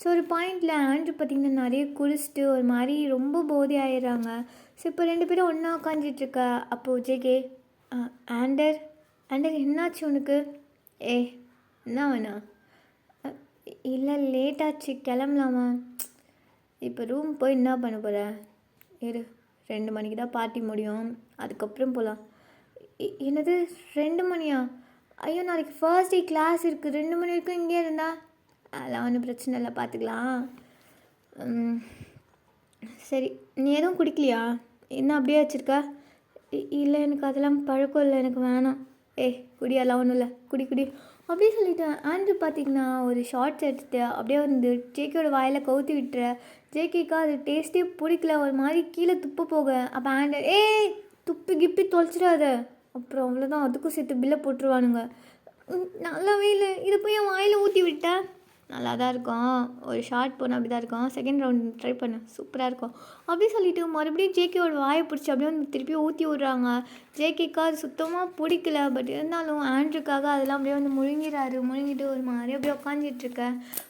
ஸோ ஒரு பாயிண்டில் ஆண்ட்ரு பார்த்திங்கன்னா நிறைய குளிச்சுட்டு ஒரு மாதிரி ரொம்ப போதை ஆயிடுறாங்க. ஸோ இப்போ 2 பேரும் ஒன்றா உட்காந்துட்ருக்க. அப்போது ஜேகே ஆண்டர் என்னாச்சு உனக்கு? என்ன வேணா? இல்லை லேட்டாச்சு கிளம்பலாமா? இப்போ ரூம் போய் என்ன பண்ண போகிற? 2 மணிக்கு தான் பார்ட்டி முடியும், அதுக்கப்புறம் போகலாம். என்னது 2 மணியா? ஐயோ நாளைக்கு ஃபர்ஸ்ட் டே கிளாஸ் இருக்குது, 2 மணி வரைக்கும் இங்கே இருந்தா அதெல்லாம் ஒன்றும் பிரச்சனை இல்லை, பார்த்துக்கலாம். சரி நீ எதுவும் குடிக்கலையா? என்ன அப்படியே வச்சுருக்க? இல்லை எனக்கு அதெல்லாம் பழக்கம் இல்லை, எனக்கு வேணாம். குடியெல்லாம் ஒன்றும் இல்லை, குடி அப்படியே சொல்லிட்டேன். ஆண்ட்ரு பார்த்திங்கன்னா ஒரு ஷார்ட்ஸ் எடுத்துட்டு அப்படியே வந்து ஜேகேயோட வாயில் கவுத்தி விட்டுற. ஜேகேக்கா அது டேஸ்ட்டே பிடிக்கல, ஒரு மாதிரி கீழே துப்ப போக. அப்போ ஆண்டர் துப்பி கிப்பி தொலைச்சிடாத, அப்புறம் அவ்வளோதான், அதுக்கும் சேர்த்து பில்லை போட்டுருவானுங்க. நல்லாவே இல்லை, இதை போய் என் வாயில் ஊற்றி விட்டேன். நல்லா தான் இருக்கும், ஒரு ஷார்ட் போனால் அப்படி தான் இருக்கும், செகண்ட் ரவுண்ட் ட்ரை பண்ண சூப்பராக இருக்கும் அப்படின்னு சொல்லிட்டு மறுபடியும் ஜேகேவோட வாயை பிடிச்சி அப்படியே வந்து திருப்பி ஊற்றி விட்றாங்க. ஜேகேக்கா அது சுத்தமாக பிடிக்கல. பட் இருந்தாலும் ஆண்ட்ருக்காக அதெல்லாம் அப்படியே வந்து முழுங்கிட்டு ஒரு மாதிரி அப்படியே உட்காந்துட்ருக்க.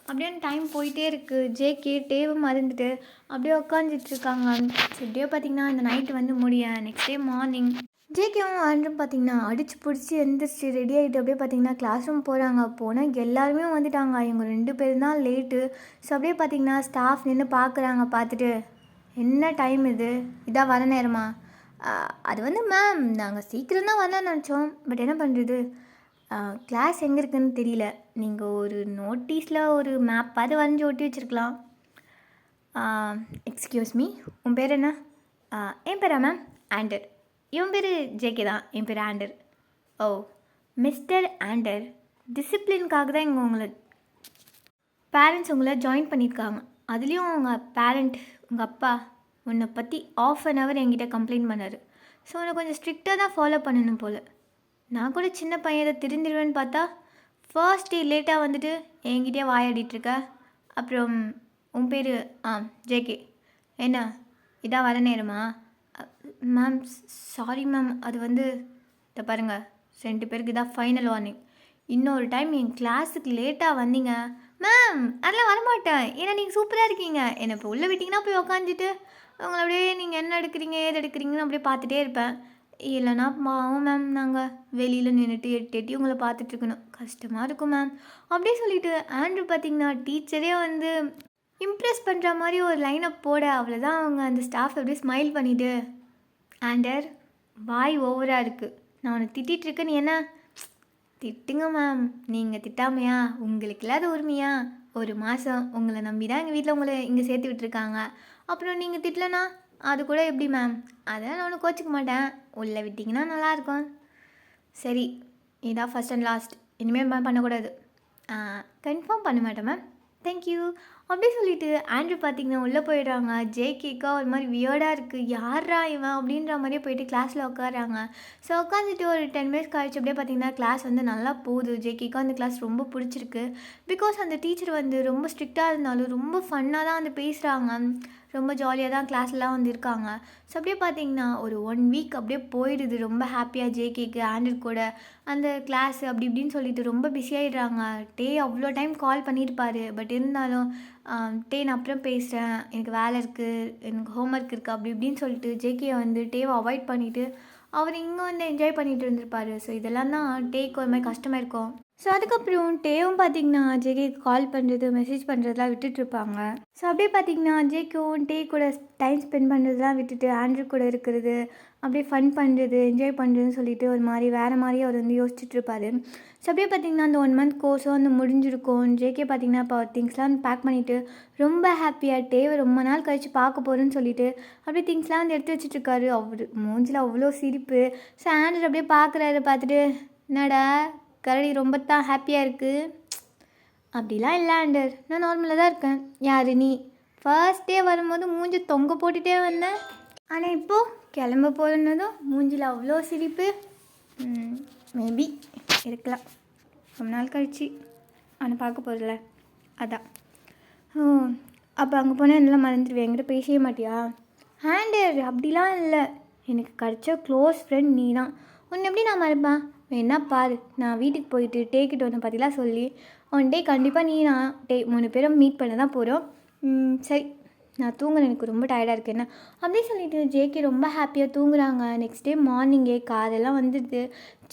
அப்படியே டைம் போயிட்டே இருக்குது. ஜேகே டேவை மறந்துட்டு அப்படியே உட்காந்துட்ருக்காங்க. எப்படியோ பார்த்திங்கன்னா இந்த நைட்டு வந்து முடிய நெக்ஸ்ட் டே மார்னிங் ஜேகேவும் ஆண்ட்ரும் பார்த்திங்கன்னா அடிச்சு பிடிச்சி எந்திரிச்சு ரெடி ஆகிட்டு அப்படியே பார்த்திங்கன்னா கிளாஸ் ரூம் போகிறாங்க. போனால் எல்லாருமே வந்துட்டாங்க. இவங்க 2 பேர் தான் லேட்டு. ஸோ அப்படியே பார்த்திங்கன்னா ஸ்டாஃப் நின்று பார்க்குறாங்க. பார்த்துட்டு என்ன டைம் இதான் வர நேரமா? அது வந்து மேம் நாங்கள் சீக்கிரம் தான் வரலான்னு நினச்சோம், பட் என்ன பண்ணுறது, கிளாஸ் எங்கே இருக்குதுன்னு தெரியல. நீங்கள் ஒரு நோட்டீஸில் ஒரு மேப் பார்த்து வரைஞ்சி ஒட்டி வச்சுருக்கலாம். எக்ஸ்கியூஸ் மீ, உன் பேர் என்ன? என் பேரா மேம்? ஆண்டர். இவன் பேர் ஜேகே தான், என் பேர் ஆண்டர். ஓ மிஸ்டர் ஆண்டர், டிசிப்ளினுக்காக தான் இங்கே உங்களை பேரண்ட்ஸ் உங்களை ஜாயின் பண்ணியிருக்காங்க. அதுலேயும் உங்கள் பேரண்ட் உங்கள் அப்பா உன்னை பற்றி ½ அன் ஹவர் என்கிட்ட கம்ப்ளைண்ட் பண்ணார். ஸோ உன்னை கொஞ்சம் ஸ்ட்ரிக்டாக தான் ஃபாலோ பண்ணணும் போல். நான் கூட சின்ன பையனை திருந்திடுவேன்னு பார்த்தா ஃபர்ஸ்ட் டே லேட்டாக வந்துட்டு என்கிட்டயே வாயாடிட்டுருக்க. அப்புறம் உன் பேர் ஜேகே, என்ன இதான் வர நேரமா? மேம் சாரி மேம், அது வந்து இதை பாருங்கள், 2 பேருக்கு இதான் ஃபைனல் வார்னிங். இன்னொரு டைம் என் கிளாஸுக்கு லேட்டாக வந்தீங்க மேம், அதெல்லாம் வரமாட்டேன், ஏன்னா நீங்கள் சூப்பராக இருக்கீங்க. என்னை இப்போ உள்ளே விட்டிங்கன்னா போய் உக்காந்துட்டு உங்களை அப்படியே நீங்கள் என்ன எடுக்கிறீங்க ஏது எடுக்கிறீங்கன்னு அப்படியே பார்த்துட்டே இருப்பேன். இல்லைனா பாவம் மேம், நாங்கள் வெளியில் நின்றுட்டு எட்டி உங்களை பார்த்துட்ருக்கணும், கஷ்டமாக இருக்கும் மேம் அப்படியே சொல்லிவிட்டு ஆண்ட்ரு பார்த்திங்கன்னா டீச்சரே வந்து இம்ப்ரெஸ் பண்ணுற மாதிரி ஒரு லைனப் போட, அவ்வளோதான் அவங்க அந்த ஸ்டாஃப் அப்படியே ஸ்மைல் பண்ணிவிட்டு ஆண்டர் வாய் ஓவராக இருக்குது, நான் உன்னை திட்டிகிட்ருக்கேன், நீ என்ன திட்டுங்க மேம், நீங்கள் திட்டாமையா உங்களுக்கு இல்லாத உரிமையா? ஒரு மாதம் உங்களை நம்பி தான் எங்கள் வீட்டில் உங்களை இங்கே சேர்த்து விட்டுருக்காங்க, அப்புறம் நீங்கள் திட்டலனா அது கூட எப்படி மேம்? அதெல்லாம் நான் ஒன்றும் கோச்சிக்க மாட்டேன், உள்ளே விட்டிங்கன்னா நல்லாயிருக்கும். சரி இதான் ஃபஸ்ட் அண்ட் லாஸ்ட், இனிமேல் பண்ணக்கூடாது. கன்ஃபார்ம் பண்ண மாட்டேன் மேம், தேங்க்யூ அப்படி சொல்லிவிட்டு ஆண்ட்ரு பார்த்திங்கன்னா உள்ளே போயிடுறாங்க. ஜேகேக்கா ஒரு மாதிரி வியர்டாக இருக்குது, யாரா இவன் அப்படின்ற மாதிரியே போயிட்டு கிளாஸில் உட்காராங்க. ஸோ உட்காந்துட்டு ஒரு 10 மினிட்ஸ் கழிச்சு அப்படியே பார்த்திங்கன்னா கிளாஸ் வந்து நல்லா போகுது. ஜேகேக்கா அந்த கிளாஸ் ரொம்ப பிடிச்சிருக்கு. பிகாஸ் அந்த டீச்சர் வந்து ரொம்ப ஸ்ட்ரிக்டாக இருந்தாலும் ரொம்ப ஃபன்னாக தான் வந்து பேசுகிறாங்க, ரொம்ப ஜாலியாக தான் கிளாஸ்லாம் வந்து இருக்காங்க. ஸோ அப்படியே பார்த்திங்கன்னா ஒரு 1 வீக் அப்படியே போயிடுது ரொம்ப ஹாப்பியாக ஜேகேக்கு ஆண்டர் கூட. அந்த கிளாஸ் அப்படி இப்படின்னு சொல்லிட்டு ரொம்ப பிஸியாகிடுறாங்க. டே அவ்வளோ டைம் கால் பண்ணியிருப்பார், பட் இருந்தாலும் டே நான் அப்புறம் பேசுகிறேன், எனக்கு வேலை இருக்குது, எனக்கு ஹோம்ஒர்க் இருக்குது அப்படி இப்படின்னு சொல்லிட்டு ஜேகேயை வந்து டேவை அவாய்ட் பண்ணிவிட்டு அவர் இங்கே வந்து என்ஜாய் பண்ணிகிட்டு இருந்திருப்பார். ஸோ இதெல்லாம் தான் டேக்கு ஒரு மாதிரி கஷ்டமாக இருக்கும். ஸோ அதுக்கப்புறம் டேவும் பார்த்திங்கன்னா ஜேகேக்கு கால் பண்ணுறது மெசேஜ் பண்ணுறதுலாம் விட்டுட்ருப்பாங்க. ஸோ அப்படியே பார்த்திங்கன்னா ஜேக்கும் டே கூட டைம் ஸ்பெண்ட் பண்ணுறதுலாம் விட்டுட்டு ஆண்ட்ரூ கூட இருக்கிறது, அப்படியே ஃபன் பண்ணுறது, என்ஜாய் பண்ணுறதுன்னு சொல்லிட்டு ஒரு மாதிரி வேறு மாதிரியே அவர் வந்து யோசிச்சுட்ருப்பாரு. ஸோ அப்படியே பார்த்திங்கன்னா அந்த 1 மந்த் கோர்ஸும் வந்து முடிஞ்சிருக்கும். ஜேகே பார்த்திங்கன்னா இப்போ திங்ஸ்லாம் வந்து பேக் பண்ணிவிட்டு ரொம்ப ஹாப்பியாக டேவை ரொம்ப நாள் கழித்து பார்க்க போகிறேன்னு சொல்லிட்டு அப்படியே திங்ஸ்லாம் வந்து எடுத்து வச்சுட்ருக்காரு. அவர் மூஞ்சில் அவ்வளோ சிரிப்பு. ஸோ ஆண்ட்ரூ அப்படியே பார்க்குறாரு. பார்த்துட்டு என்னடா கரடி ரொம்ப தான் ஹாப்பியாக இருக்குது. அப்படிலாம் இல்லை ஆண்டர், நான் நார்மலாக தான் இருக்கேன். யார் நீ ஃபர்ஸ்ட் டே வரும்போது மூஞ்சி தொங்க போட்டுகிட்டே வந்தேன், ஆனால் இப்போது கிளம்ப போகிறதுனதும் மூஞ்சில் அவ்வளோ சிரிப்பு. மேபி இருக்கலாம் ரொம்ப நாள் கழிச்சு, ஆனால் பார்க்க போகிறதில்ல அதான். அப்போ அங்கே போனால் என்னெல்லாம் மறந்துடுவேன், என்கிட்ட பேசவே மாட்டியா? ஆண்டர் அப்படிலாம் இல்லை, எனக்கு கிடச்ச க்ளோஸ் ஃப்ரெண்ட் நீ தான். உன்னை எப்படி நான் மறப்பேன்? வேணா பாரு, நான் வீட்டுக்கு போயிட்டு டேக்கிட்ட ஒன்று பற்றிலாம் சொல்லி ஒன் டே கண்டிப்பாக நீ நான் டே 3 பேரும் மீட் பண்ண தான் போகிறோம். சரி நான் தூங்குறேன், எனக்கு ரொம்ப டயர்டாக இருக்கு என்ன அப்படின்னு சொல்லிட்டு ஜேகே ரொம்ப ஹாப்பியாக தூங்குறாங்க. நெக்ஸ்ட் டே மார்னிங்கே காரெல்லாம் வந்துடுது.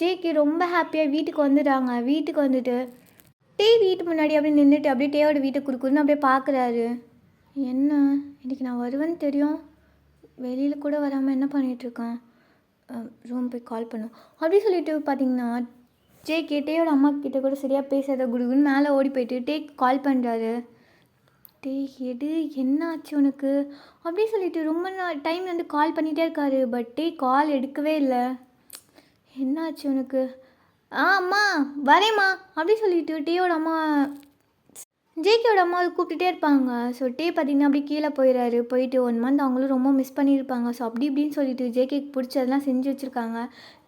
ஜேகே ரொம்ப ஹாப்பியாக வீட்டுக்கு வந்துடுறாங்க. வீட்டுக்கு வந்துட்டு டே வீட்டு முன்னாடி அப்படியே நின்றுட்டு அப்படியே டேவோட வீட்டை குறுக்குன்னு அப்படியே பார்க்குறாரு. என்ன இன்றைக்கி நான் வருவேன்னு தெரியும், வெளியில் கூட வராமல் என்ன பண்ணிகிட்ருக்கேன், ரூம் போய் கால் பண்ணும் அப்படி சொல்லிட்டு பார்த்தீங்கன்னா ஜேகே டேயோட அம்மா கிட்டே கூட சரியாக பேசாத குடுகுன்னு மேலே ஓடி போயிட்டு டேக்கு கால் பண்ணுறாரு. டே எடு, என்ன ஆச்சு உனக்கு அப்படி சொல்லிட்டு ரொம்ப டைம் வந்து கால் பண்ணிகிட்டே இருக்காரு. பட் டே கால் எடுக்கவே இல்லை. என்ன ஆச்சு உனக்கு? அம்மா வரேம்மா அப்படி சொல்லிட்டு டேயோட அம்மா ஜேகேயோட அம்மா கூப்பிட்டுட்டே இருப்பாங்க. ஸோ டே பார்த்திங்கன்னா அப்படி கீழே போயிடுறாரு. போயிட்டு 1 மந்த் அவங்களும் ரொம்ப மிஸ் பண்ணியிருப்பாங்க. ஸோ அப்படி இப்படின்னு சொல்லிட்டு ஜேகேக்கு பிடிச்சதெல்லாம் செஞ்சு வச்சுருக்காங்க.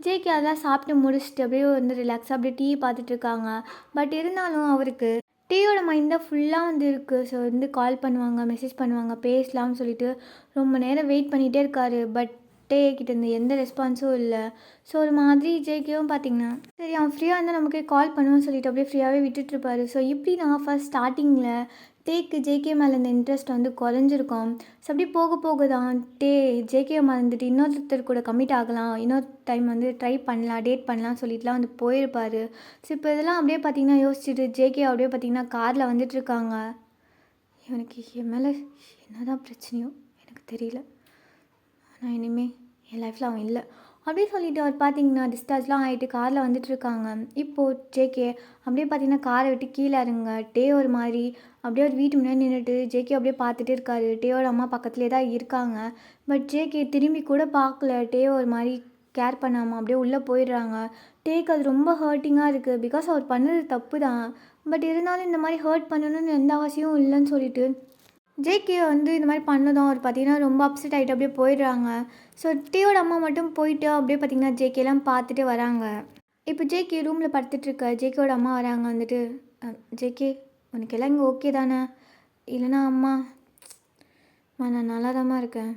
ஜேகே அதெல்லாம் சாப்பிட்டு முடிச்சுட்டு அப்படியே வந்து ரிலாக்ஸாக அப்படியே டீ பார்த்துட்ருக்காங்க. பட் இருந்தாலும் அவருக்கு டீயோட மைண்ட் தான் ஃபுல்லாக வந்து இருக்குது. ஸோ வந்து கால் பண்ணுவாங்க, மெசேஜ் பண்ணுவாங்க, பேசலாம்னு சொல்லிட்டு ரொம்ப நேரம் வெயிட் பண்ணிகிட்டே இருக்காரு. பட் டே கிட்டேருந்து எந்த ரெஸ்பான்ஸும் இல்லை. ஸோ ஒரு மாதிரி ஜேகேவும் பார்த்திங்கன்னா சரி அவன் ஃப்ரீயாக இருந்தால் நமக்கு கால் பண்ணுவோன்னு சொல்லிட்டு அப்படியே ஃப்ரீயாகவே விட்டுட்ருப்பாரு. ஸோ இப்படி நான் ஃபர்ஸ்ட் ஸ்டார்டிங்கில் டேக்கு ஜேகே மேலே இந்த இன்ட்ரெஸ்ட் வந்து குறைஞ்சிருக்கும். ஸோ அப்படி போக போக தான் டே ஜேகே மறந்துட்டு இன்னொருத்தர் கூட கமிட் ஆகலாம், இன்னொரு டைம் வந்து ட்ரை பண்ணலாம், டேட் பண்ணலாம்னு சொல்லிட்டுலாம் வந்து போயிருப்பார். ஸோ இப்போ இதெல்லாம் அப்படியே பார்த்திங்கன்னா யோசிச்சுட்டு ஜேகே அப்படியே பார்த்திங்கன்னா காரில் வந்துட்டுருக்காங்க. இவனுக்கு என் மேலே என்ன தான் பிரச்சனையோ எனக்கு தெரியல, ஆனால் இனிமேல் என் லைஃப்பில் அவன் இல்லை அப்படின்னு சொல்லிட்டு அவர் பார்த்திங்கன்னா டிஸ்சார்ஜ்லாம் ஆகிட்டு காரில் வந்துட்டுருக்காங்க. இப்போது ஜேகே அப்படியே பார்த்திங்கன்னா காரை விட்டு கீழே இறங்க. டே ஒரு மாதிரி அப்படியே ஒரு வீட்டு முன்னாடி நின்றுட்டு ஜேகே அப்படியே பார்த்துட்டே இருக்காரு. டேயோட அம்மா பக்கத்துலேயே தான் இருக்காங்க. பட் ஜேகே திரும்பி கூட பார்க்கல. டே ஒரு மாதிரி கேர் பண்ணாமல் அப்படியே உள்ளே போயிடுறாங்க. டேக்கு அது ரொம்ப ஹர்ட்டிங்காக இருக்குது. பிகாஸ் அவர் பண்ணது தப்பு தான். பட் இருந்தாலும் இந்த மாதிரி ஹர்ட் பண்ணணும்னு எந்த அவசியமும் இல்லைன்னு சொல்லிட்டு ஜேகே வந்து இந்த மாதிரி பண்ணதும் அவர் பார்த்திங்கன்னா ரொம்ப அப்செட் ஆகிட்டு அப்படியே போயிடுறாங்க. ஸோ டேயோட அம்மா மட்டும் போயிட்டு அப்படியே பார்த்திங்கன்னா ஜேகேலாம் பார்த்துட்டு வராங்க. இப்போ ஜேகே ரூமில் படுத்துட்ருக்க ஜேகேயோட அம்மா வராங்க. வந்துட்டு ஜேகே உனக்கு எல்லாம் இங்கே ஓகே தானே? இல்லைனா அம்மா நான் நல்லா இருக்கேன்,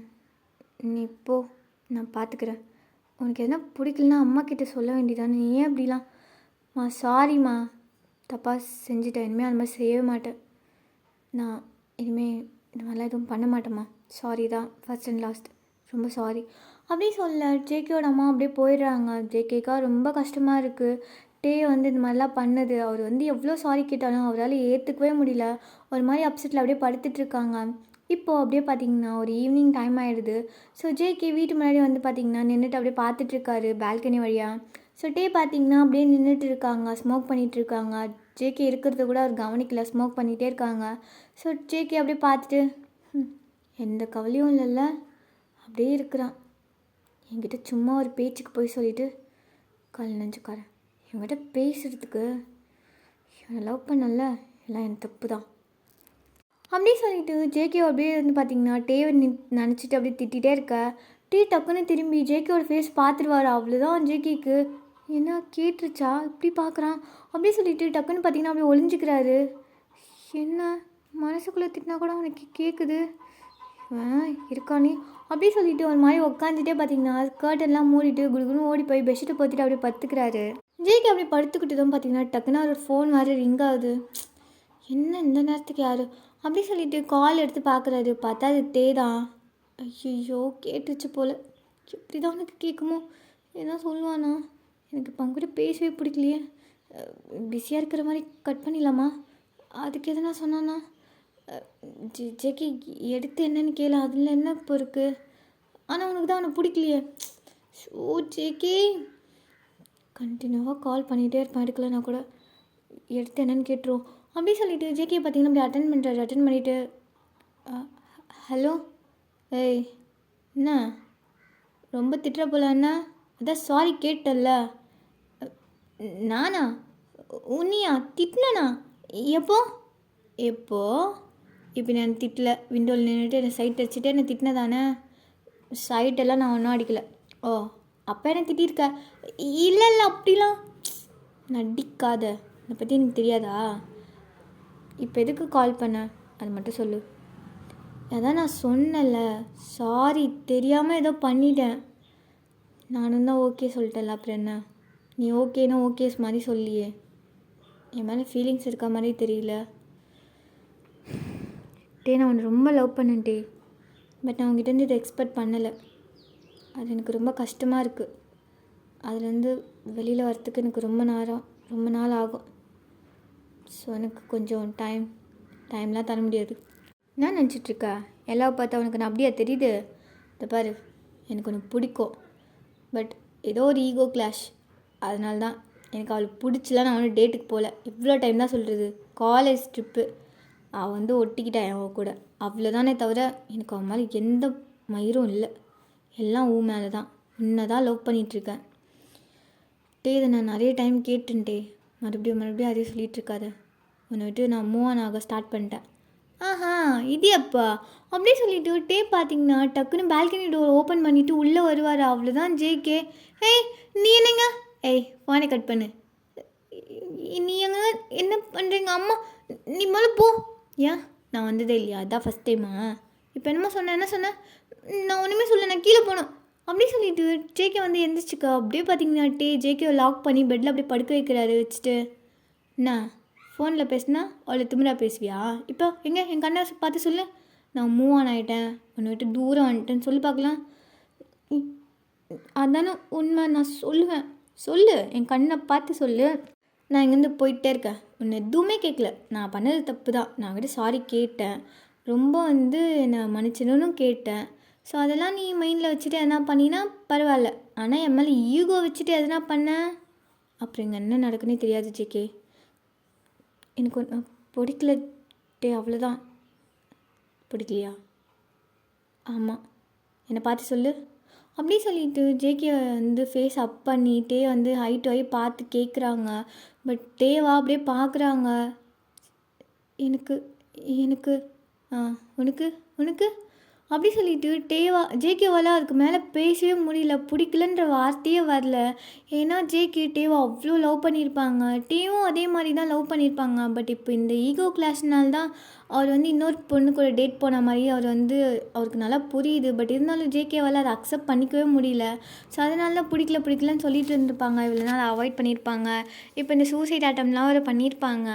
நீ போ நான் பார்த்துக்கிறேன், உனக்கு எதனா பிடிக்கலனா அம்மா கிட்டே சொல்ல வேண்டியதானே, நீ ஏன் அப்படிலாம்? சாரிம்மா, தப்பாக செஞ்சுட்டேன், இனிமேல் அந்த மாதிரி செய்யவே மாட்டேன், நான் இனிமேல் இந்த மாதிரிலாம் எதுவும் பண்ண மாட்டேம்மா, சாரி தான் ஃபர்ஸ்ட் அண்ட் லாஸ்ட், ரொம்ப சாரி அப்படி சொல்ல ஜேகேயோட அம்மா அப்படியே போயிடுறாங்க. ஜேகேக்கா ரொம்ப கஷ்டமாக இருக்குது. டே வந்து இந்த மாதிரிலாம் பண்ணது அவர் வந்து எவ்வளோ சாரி கேட்டாலும் அவரால் ஏற்றுக்கவே முடியல. ஒரு மாதிரி அப்செட்டில் அப்படியே படுத்துட்ருக்காங்க. இப்போது அப்படியே பார்த்திங்கன்னா ஒரு ஈவினிங் டைம் ஆகிடுது. ஸோ ஜேகே வீட்டு முன்னாடி வந்து பார்த்திங்கன்னா நின்றுட்டு அப்படியே பார்த்துட்ருக்காரு பால்கனி வழியாக. ஸோ டே பார்த்திங்கன்னா அப்படியே நின்றுட்டு இருக்காங்க, ஸ்மோக் பண்ணிகிட்ருக்காங்க. ஜேகே இருக்கிறத கூட அவர் கவனிக்கல, ஸ்மோக் பண்ணிகிட்டே இருக்காங்க. ஸோ ஜேகே அப்படியே பார்த்துட்டு எந்த கவலையும் இல்லைல்ல அப்படியே இருக்கிறான். என்கிட்ட சும்மா ஒரு பேச்சுக்கு போய் சொல்லிவிட்டு கல் நெஞ்சுக்காரன், இவங்ககிட்ட பேசுகிறதுக்கு இவனை லவ் பண்ணல, எல்லாம் என் தப்பு தான் அப்படி சொல்லிட்டு ஜேகே அப்படியே வந்து பார்த்திங்கன்னா டேவை நினச்சிட்டு அப்படியே திட்டிகிட்டே இருக்க. டே டக்குன்னு திரும்பி ஜேகேவோட ஃபேஸ் பார்த்துருவார். அவ்வளோதான் ஜேகேக்கு என்ன கேட்டுருச்சா இப்படி பார்க்குறான் அப்படி சொல்லிட்டு டக்குன்னு பார்த்திங்கன்னா அப்படியே ஒளிஞ்சிக்கிறாரு. என்ன மனசுக்குள்ளே திட்டினா கூட அவனுக்கு கேட்குது, இருக்கானே அப்படி சொல்லிட்டு ஒரு மாதிரி உட்காந்துட்டே பார்த்திங்கன்னா கர்ட்டன்லாம் மூடிட்டு குடுகுன்னு ஓடி போய் பெட்ஷீட்டை போத்திட்டு அப்படியே படுத்துக்கிறாரு. ஜேகே அப்படி படுத்துக்கிட்டதும் பார்த்திங்கன்னா டக்குன்னு ஒரு ஃபோன் மாதிரி ரிங் ஆகுது. என்ன இந்த நேரத்துக்கு யார் அப்படி சொல்லிட்டு கால் எடுத்து பார்க்குறாரு. பார்த்தா அது டே தான். ஐயோ கேட்டுச்சு போல், எப்படி தான் உனக்கு கேட்குமோ, என்ன சொல்லுவானா, எனக்கு இப்போ கூட பேசவே பிடிக்கலையே, பிஸியாக இருக்கிற மாதிரி கட் பண்ணிடலாமா? அதுக்கு எதுனா சொன்னானா? ஜேகே எடுத்து என்னன்னு கேளு, அதில் என்ன இப்போ இருக்குது? ஆனால் உனக்கு தான் அவனை பிடிக்கலையே. ஷோ ஜேகே, கண்டினியூவாக கால் பண்ணிகிட்டே இருப்பேன், எடுக்கலைன்னா கூட. எடுத்து என்னன்னு கேட்டுரும் அப்படி சொல்லிவிட்டு ஜேகே பார்த்தீங்கன்னா அப்படி அட்டன் பண்ணிவிட்டு ஹலோ. ஏய் என்ன ரொம்ப திட்டுற போல? என்ன அதான் சாரி கேட்டல்ல. நானா? உன்னியா திட்டினா? எப்போ எப்போ இப்போ நான் திட்டல. விண்டோவில் நின்றுட்டு என்னை சைட் அடிச்சுட்டு என்னை திட்டினதானே? சைட்டெல்லாம் நான் ஒன்றும் அடிக்கலை. ஓ அப்போ என்ன திட்டிருக்க? இல்லை அப்படிலாம் நடிக்காத. என்னை பற்றி எனக்கு தெரியாதா? இப்போ எதுக்கு கால் பண்ண அது மட்டும் சொல்லு. அதான் நான் சொன்னல, சாரி தெரியாமல் ஏதோ பண்ணிட்டேன். நானும் தான் ஓகே சொல்லிட்டேன்ல, அப்புறம் என்ன? நீ ஓகேனா ஓகேஸ் மாதிரி சொல்லியே. என் மேலே ஃபீலிங்ஸ் இருக்க மாதிரி தெரியல. நான் உன்னை ரொம்ப லவ் பண்ணேன்டே, பட் நான் உங்ககிட்ட இதை எக்ஸ்பெக்ட் பண்ணலை. அது எனக்கு ரொம்ப கஷ்டமாக இருக்குது. அதுலேருந்து வெளியில் வரத்துக்கு எனக்கு ரொம்ப நாள் ஆகும். ஸோ எனக்கு கொஞ்சம் டைம்லாம் தர முடியாது. நான் நினச்சிட்ருக்க எல்லாம் பார்த்தா உனக்கு நான் அப்படியே தெரியுது. இதை பாரு, எனக்கு உனக்கு பிடிக்கும், பட் ஏதோ ஒரு ஈகோ கிளாஷ். அதனால தான் எனக்கு அவளுக்கு பிடிச்சலாம். நான் ஒன்றும் டேட்டுக்கு போகல. இவ்வளோ டைம் தான் சொல்கிறது. காலேஜ் ட்ரிப்பு அவள் ஒட்டிக்கிட்டான் அவள் கூட, அவ்வளோதானே தவிர எனக்கு அவன் மேலே எந்த மயிரும் இல்லை. எல்லாம் ஊ மேலே தான். உன்னை தான் லவ் பண்ணிகிட்ருக்கேன். இதை நான் நிறைய டைம் கேட்டுன்ட்டே. மறுபடியும் அதே சொல்லிகிட்ருக்காத. உன்னை விட்டு நான் மூவ் ஆன் ஆக ஸ்டார்ட் பண்ணிட்டேன். ஆஹா இது அப்பா அப்படியே சொல்லிவிட்டு பார்த்தீங்கன்னா டக்குன்னு பால்கனி டோர் ஓப்பன் பண்ணிவிட்டு உள்ளே வருவார். அவ்வளோதான் ஜேகே. ஏய் நீ என்னங்க? ஏய் ஃபோனை கட் பண்ணு. நீ எங்க என்ன பண்ணுறீங்க? அம்மா நீ முதல்ல போ. ஏன் நான் வந்ததே இல்லையா? அதான் ஃபஸ்ட் டைமா? இப்போ என்னமோ சொன்னேன். என்ன சொன்னேன்? நான் ஒன்றுமே சொல்ல, நான் கீழே போனோம் அப்படி சொல்லிவிட்டு ஜேகே எந்திரிச்சிக்கா. அப்படியே பார்த்தீங்கன்னா ஜேகேவை லாக் பண்ணி பெட்டில் அப்படியே படுக்க வைக்கிறாரு வச்சுட்டு. என்ன ஃபோனில் பேசுனா அவளை திமிரா பேசுவியா? இப்போ என் கண்ணை பார்த்து சொல்லு. நான் மூவ் ஆன் ஆகிட்டேன், உன்னை விட்டு தூரம் வந்துட்டேன்னு சொல்லி பார்க்கலாம். அதானே உண்மை. நான் சொல்லுவேன். சொல்லு, என் கண்ணை பார்த்து சொல்லு. நான் இங்கேருந்து போயிட்டே இருக்கேன். உன்னை எதுவுமே கேட்கல. நான் பண்ணது தப்பு தான். நான் கிட்ட சாரி கேட்டேன். ரொம்ப என்னை மன்னிச்சிடணும்னு கேட்டேன். ஸோ அதெல்லாம் நீ மைண்டில் வச்சுட்டு எதனா பண்ணினா பரவாயில்ல. ஆனால் என் மேலே ஈகோ வச்சுட்டு எதனா பண்ண அப்புறம் இங்கே என்ன நடக்குன்னே தெரியாது ஜேகே. எனக்கு ஒன்று பிடிக்கல அவ்வளோதான். பிடிக்கலையா? ஆமாம், என்னை பார்த்து சொல்லு. அப்படி சொல்லிட்டு ஜேகே ஃபேஸ் அப் பண்ணிகிட்டே ஹைட் ஆகி பார்த்து கேட்குறாங்க. பட் தேவா அப்படியே பார்க்குறாங்க. எனக்கு எனக்கு உனக்கு உனக்கு அப்படி சொல்லிட்டு ஜேகேவால் அதுக்கு மேலே பேசவே முடியல. பிடிக்கலன்ற வார்த்தையே வரல. ஏன்னா ஜேகே டேவா அவ்வளோ லவ் பண்ணியிருப்பாங்க. டேவும் அதே மாதிரி தான் லவ் பண்ணியிருப்பாங்க. பட் இப்போ இந்த ஈகோ கிளாஷ்னால்தான் அவர் இன்னொரு பொண்ணு கூட டேட் போன மாதிரி அவருக்கு நல்லா புரியுது. பட் இருந்தாலும் ஜேகேவால் அதை அக்செப்ட் பண்ணிக்கவே முடியல. ஸோ அதனால தான் பிடிக்கலன்னு சொல்லிட்டு இருந்திருப்பாங்க. இவ்வளோ நாள் அவாய்ட் பண்ணியிருப்பாங்க. இப்போ இந்த சூசைட் அட்டம்லாம் அவர் பண்ணியிருப்பாங்க.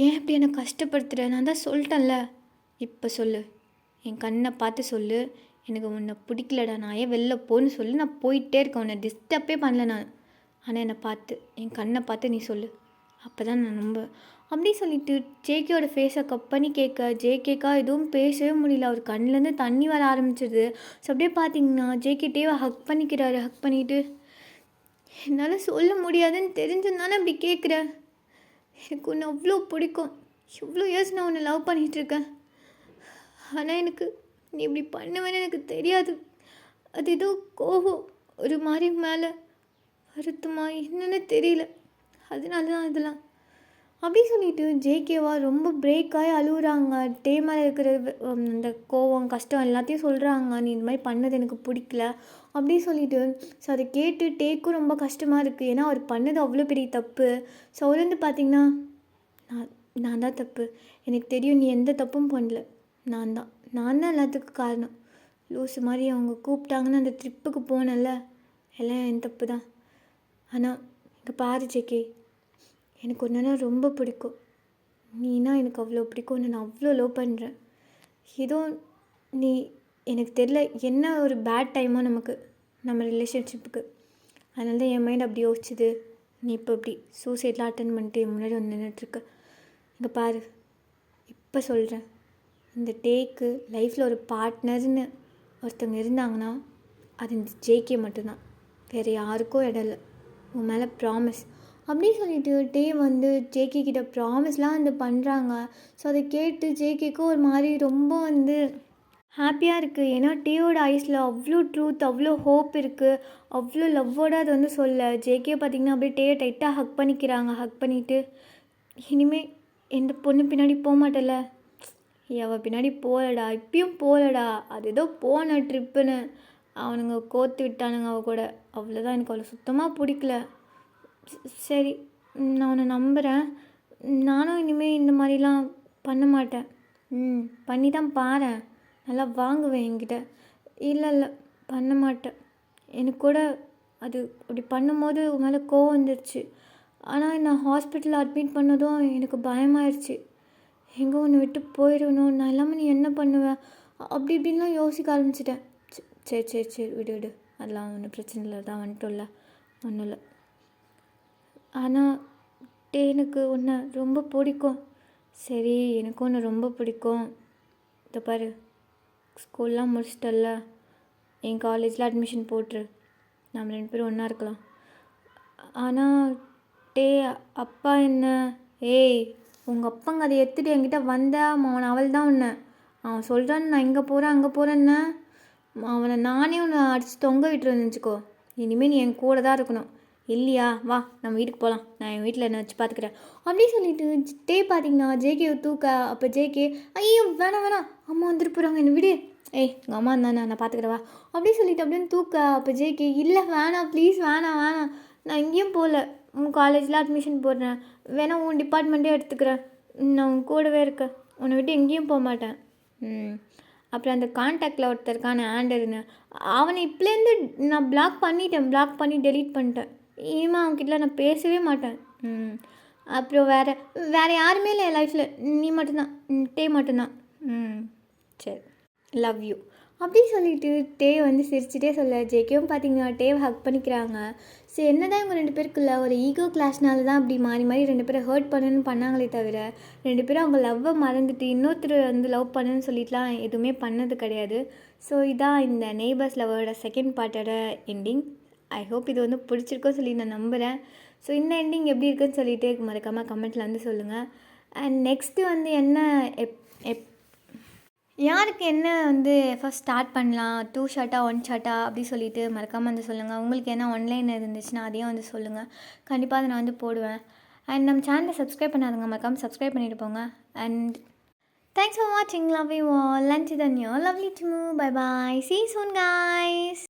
ஏன் இப்படி என்னை கஷ்டப்படுத்துகிற? நான் தான் சொல்லிட்டேன்ல. இப்போ சொல்லு, என் கண்ணை பார்த்து சொல்லு. எனக்கு உன்னை பிடிக்கலடா, நான் ஏன் வெளில போன்னு சொல்லி நான் போயிட்டே இருக்கேன். உன்னை டிஸ்டர்பே பண்ணல நான். ஆனால் என்னை பார்த்து, என் கண்ணை பார்த்து நீ சொல்லு. அப்போ தான் நான் ரொம்ப அப்படி சொல்லிவிட்டு ஜேகேயோட ஃபேஸை கப் பண்ணி ஜேகேக்கா எதுவும் பேசவே முடியல. அவர் கண்ணிலேருந்து தண்ணி வர ஆரம்பிச்சிது. ஸோ அப்படியே பார்த்தீங்கன்னா ஜேகேட்டேவை ஹக் பண்ணிக்கிறாரு. ஹக் பண்ணிவிட்டு என்னால் சொல்ல முடியாதுன்னு தெரிஞ்சுருந்தானே அப்படி கேட்குறேன். எனக்கு உன்னை அவ்வளோ பிடிக்கும். எவ்வளோ இயர்ஸ் நான் உன்னை லவ் பண்ணிகிட்ருக்கேன். ஆனால் எனக்கு நீ இப்படி பண்ணுவேன்னு எனக்கு தெரியாது. அது ஏதோ கோபம் ஒரு மாதிரி மேலே வருத்தமா என்னென்னு தெரியல. அதனால தான் அதெல்லாம் அப்படி சொல்லிவிட்டு ஜேகேவா ரொம்ப பிரேக்காகி அழுகுறாங்க. மேலே இருக்கிற அந்த கோவம் கஷ்டம் எல்லாத்தையும் சொல்கிறாங்க. நீ இந்த மாதிரி பண்ணது எனக்கு பிடிக்கல அப்படி சொல்லிவிட்டு. ஸோ அதை கேட்டு டேக்கும் ரொம்ப கஷ்டமாக இருக்குது. ஏன்னா அவர் பண்ணது அவ்வளோ பெரிய தப்பு. ஸோ அவர் பார்த்திங்கன்னா நான் தான் தப்பு. எனக்கு தெரியும், நீ எந்த தப்பும் பண்ணல. நான் தான் எல்லாத்துக்கும் காரணம். லூஸு மாதிரி அவங்க கூப்பிட்டாங்கன்னு அந்த ட்ரிப்புக்கு போனேன்ல, எல்லாம் என் தப்பு தான். ஆனால் இங்கே பாரு ஜேகே, எனக்கு ஒன்றுனா ரொம்ப பிடிக்கும். நீனா எனக்கு அவ்வளோ பிடிக்கும். நான் அவ்வளோ லவ் பண்ணுறேன். ஏதோ நீ எனக்கு தெரியல என்ன ஒரு பேட் டைமோ நம்ம ரிலேஷன்ஷிப்புக்கு. அதனால தான் என் மைண்ட் அப்படி யோசிச்சுது. நீ இப்போ இப்படி சூசைட்லாம் அட்டன் பண்ணிட்டு முன்னாடி வந்து நின்றுட்டுருக்க. இங்கே பாரு, இப்போ சொல்கிறேன், இந்த டேக்கு லைஃப்பில் ஒரு பார்ட்னர்னு ஒருத்தவங்க இருந்தாங்கன்னா அது இந்த ஜேகே மட்டும்தான், வேறு யாருக்கும் இடம் இல்லை. உன் மேலே ப்ராமிஸ் அப்படின்னு சொல்லிட்டு டே வந்து ஜேகே கிட்ட ப்ராமிஸ்லாம் வந்து பண்ணுறாங்க. ஸோ அதை கேட்டு ஜேகேக்கும் ஒரு மாதிரி ரொம்ப வந்து ஹாப்பியாக இருக்குது. ஏன்னா டேயோட ஐஸில் அவ்வளோ ட்ரூத், அவ்வளோ ஹோப் இருக்குது, அவ்வளோ லவ்வோடு அது வந்து சொல்ல. ஜேகே பார்த்திங்கன்னா அப்படியே டேயை டைட்டாக ஹக் பண்ணிக்கிறாங்க. ஹக் பண்ணிவிட்டு, இனிமேல் எந்த பொண்ணு பின்னாடி போக மாட்டேல, அவள் பின்னாடி போகலடா, இப்பயும் போகலடா, அது ஏதோ போன ட்ரிப்புன்னு அவனுங்க கோத்து விட்டானுங்க அவள் கூட, அவ்வளோதான். எனக்கு அவளை சுத்தமாக பிடிக்கல. சரி, நான் உன்னை நம்புகிறேன். நானும் இனிமேல் இந்த மாதிரிலாம் பண்ண மாட்டேன். பண்ணி தான் பாரேன், நல்லா வாங்குவேன் என்கிட்ட. இல்லை பண்ண மாட்டேன். எனக்கு கூட அது அப்படி பண்ணும்போது உன் மேலே கோவம் வந்துடுச்சு. ஆனால் நான் ஹாஸ்பிட்டலில் அட்மிட் பண்ணதும் எனக்கு பயமாயிடுச்சு. எங்கே ஒன்று விட்டு போயிடணும், நான் இல்லாமல் நீ என்ன பண்ணுவேன், அப்படி இப்படின்லாம் யோசிக்க ஆரம்பிச்சிட்டேன். சரி சரி சரி விடு விடு, அதெல்லாம் ஒன்றும் பிரச்சனை இல்லை, தான் வந்துட்டோம்ல, ஒன்றும் இல்லை. ஆனால் எனக்கு உன்னை ரொம்ப பிடிக்கும். சரி, எனக்கு ஒன்று ரொம்ப பிடிக்கும். இதை பாரு, ஸ்கூல்லாம் முடிச்சிட்டல்ல, என் காலேஜில் அட்மிஷன் போட்டுரு, நம்ம 2 பேரும் ஒன்றா இருக்கலாம். ஆனால் அப்பா என்ன, ஏய் உங்கள் அப்பங்க அதை எடுத்துகிட்டு என்கிட்ட அவன் அவள் தான் உன்னை அவன் சொல்கிறான்னு நான் இங்கே போகிறேன் அங்கே போகிறேன்னு அவனை நானே உன்னை அடித்து தொங்க விட்டுருவேன்னு வச்சுக்கோ. இனிமேல் நீ என் கூட தான் இருக்கணும், இல்லையா வா நம்ம வீட்டுக்கு போகலாம், நான் என் வீட்டில் என்ன வச்சு பார்த்துக்கிறேன் அப்படின்னு சொல்லிட்டு பார்த்திங்கன்னா ஜேகே தூக்க. அப்போ ஜேகே, ஐயோ வேணாம் அம்மா வந்துட்டு போகிறாங்க, என்னை விடு, ஏய் உங்கள் அம்மா இருந்தானே நான் பார்த்துக்கிறவா அப்படின்னு சொல்லிட்டு அப்படின்னு தூக்க. அப்போ ஜேகே, இல்லை வேணாம் ப்ளீஸ் வேணாம், நான் எங்கேயும் போகல, உன் காலேஜில் அட்மிஷன் போடுறேன், வேணால் உன் டிபார்ட்மெண்ட்டே எடுத்துக்கிறேன், நான் உன் கூடவே இருக்கேன், உன்னை விட்டு எங்கேயும் போக மாட்டேன். அப்புறம் அந்த கான்டாக்டில் ஒருத்தர் இருக்கான ஆண்டர்னு, அவனை இப்போலேருந்து நான் பிளாக் பண்ணி டெலீட் பண்ணிட்டேன். இனிமேல் அவன்கிட்ட நான் பேசவே மாட்டேன். அப்புறம் வேறு யாருமே இல்லை என் லைஃப்பில், நீ மட்டும்தான், டே மட்டும்தான். சரி, லவ் யூ அப்படின்னு சொல்லிட்டு டே வந்து சிரிச்சிட்டே சொல்ல. ஜேகேவும் பார்த்தீங்கன்னா டேவை ஹக் பண்ணிக்கிறாங்க. சரி, என்ன தான் இவங்க 2 பேருக்குள்ள ஒரு ஈகோ கிளாஷ்னால தான் அப்படி மாறி 2 பேரை ஹர்ட் பண்ணணும்னு பண்ணாங்களே தவிர 2 பேரும் அவங்க லவ்வை மறந்துட்டு இன்னொருத்தர் வந்து லவ் பண்ணுன்னு சொல்லிட்டுலாம் எதுவுமே பண்ணது கிடையாது. ஸோ இதான் இந்த நெய்பர்ஸ் லவ்வோட செகண்ட் பார்ட்டோட எண்டிங். ஐ ஹோப் இது வந்து பிடிச்சிருக்கோன்னு சொல்லி நான் நம்புகிறேன். ஸோ இந்த எண்டிங் எப்படி இருக்குன்னு சொல்லிட்டு மறக்காமல் கமெண்ட்டில் வந்து சொல்லுங்கள். அண்ட் நெக்ஸ்ட்டு வந்து என்ன யாருக்கு என்ன வந்து ஃபஸ்ட் ஸ்டார்ட் பண்ணலாம், 2 ஷார்ட்டா 1 ஷார்ட்டா அப்படி சொல்லிட்டு மறக்காமல் வந்து சொல்லுங்கள். உங்களுக்கு என்ன ஆன்லைன் இருந்துச்சுன்னா அதையும் வந்து சொல்லுங்கள், கண்டிப்பாக அதை நான் வந்து போடுவேன். அண்ட் நம்ம சேனலை சப்ஸ்கிரைப் பண்ணாதுங்க, மறக்காமல் சப்ஸ்கிரைப் பண்ணிட்டு போங்க. அண்ட் தேங்க்ஸ் ஃபார் வாட்சிங், லவ் யூ ஆல், லஞ்ச் தன்யோ லவ்லி டு மூ, bye bye, see you soon guys.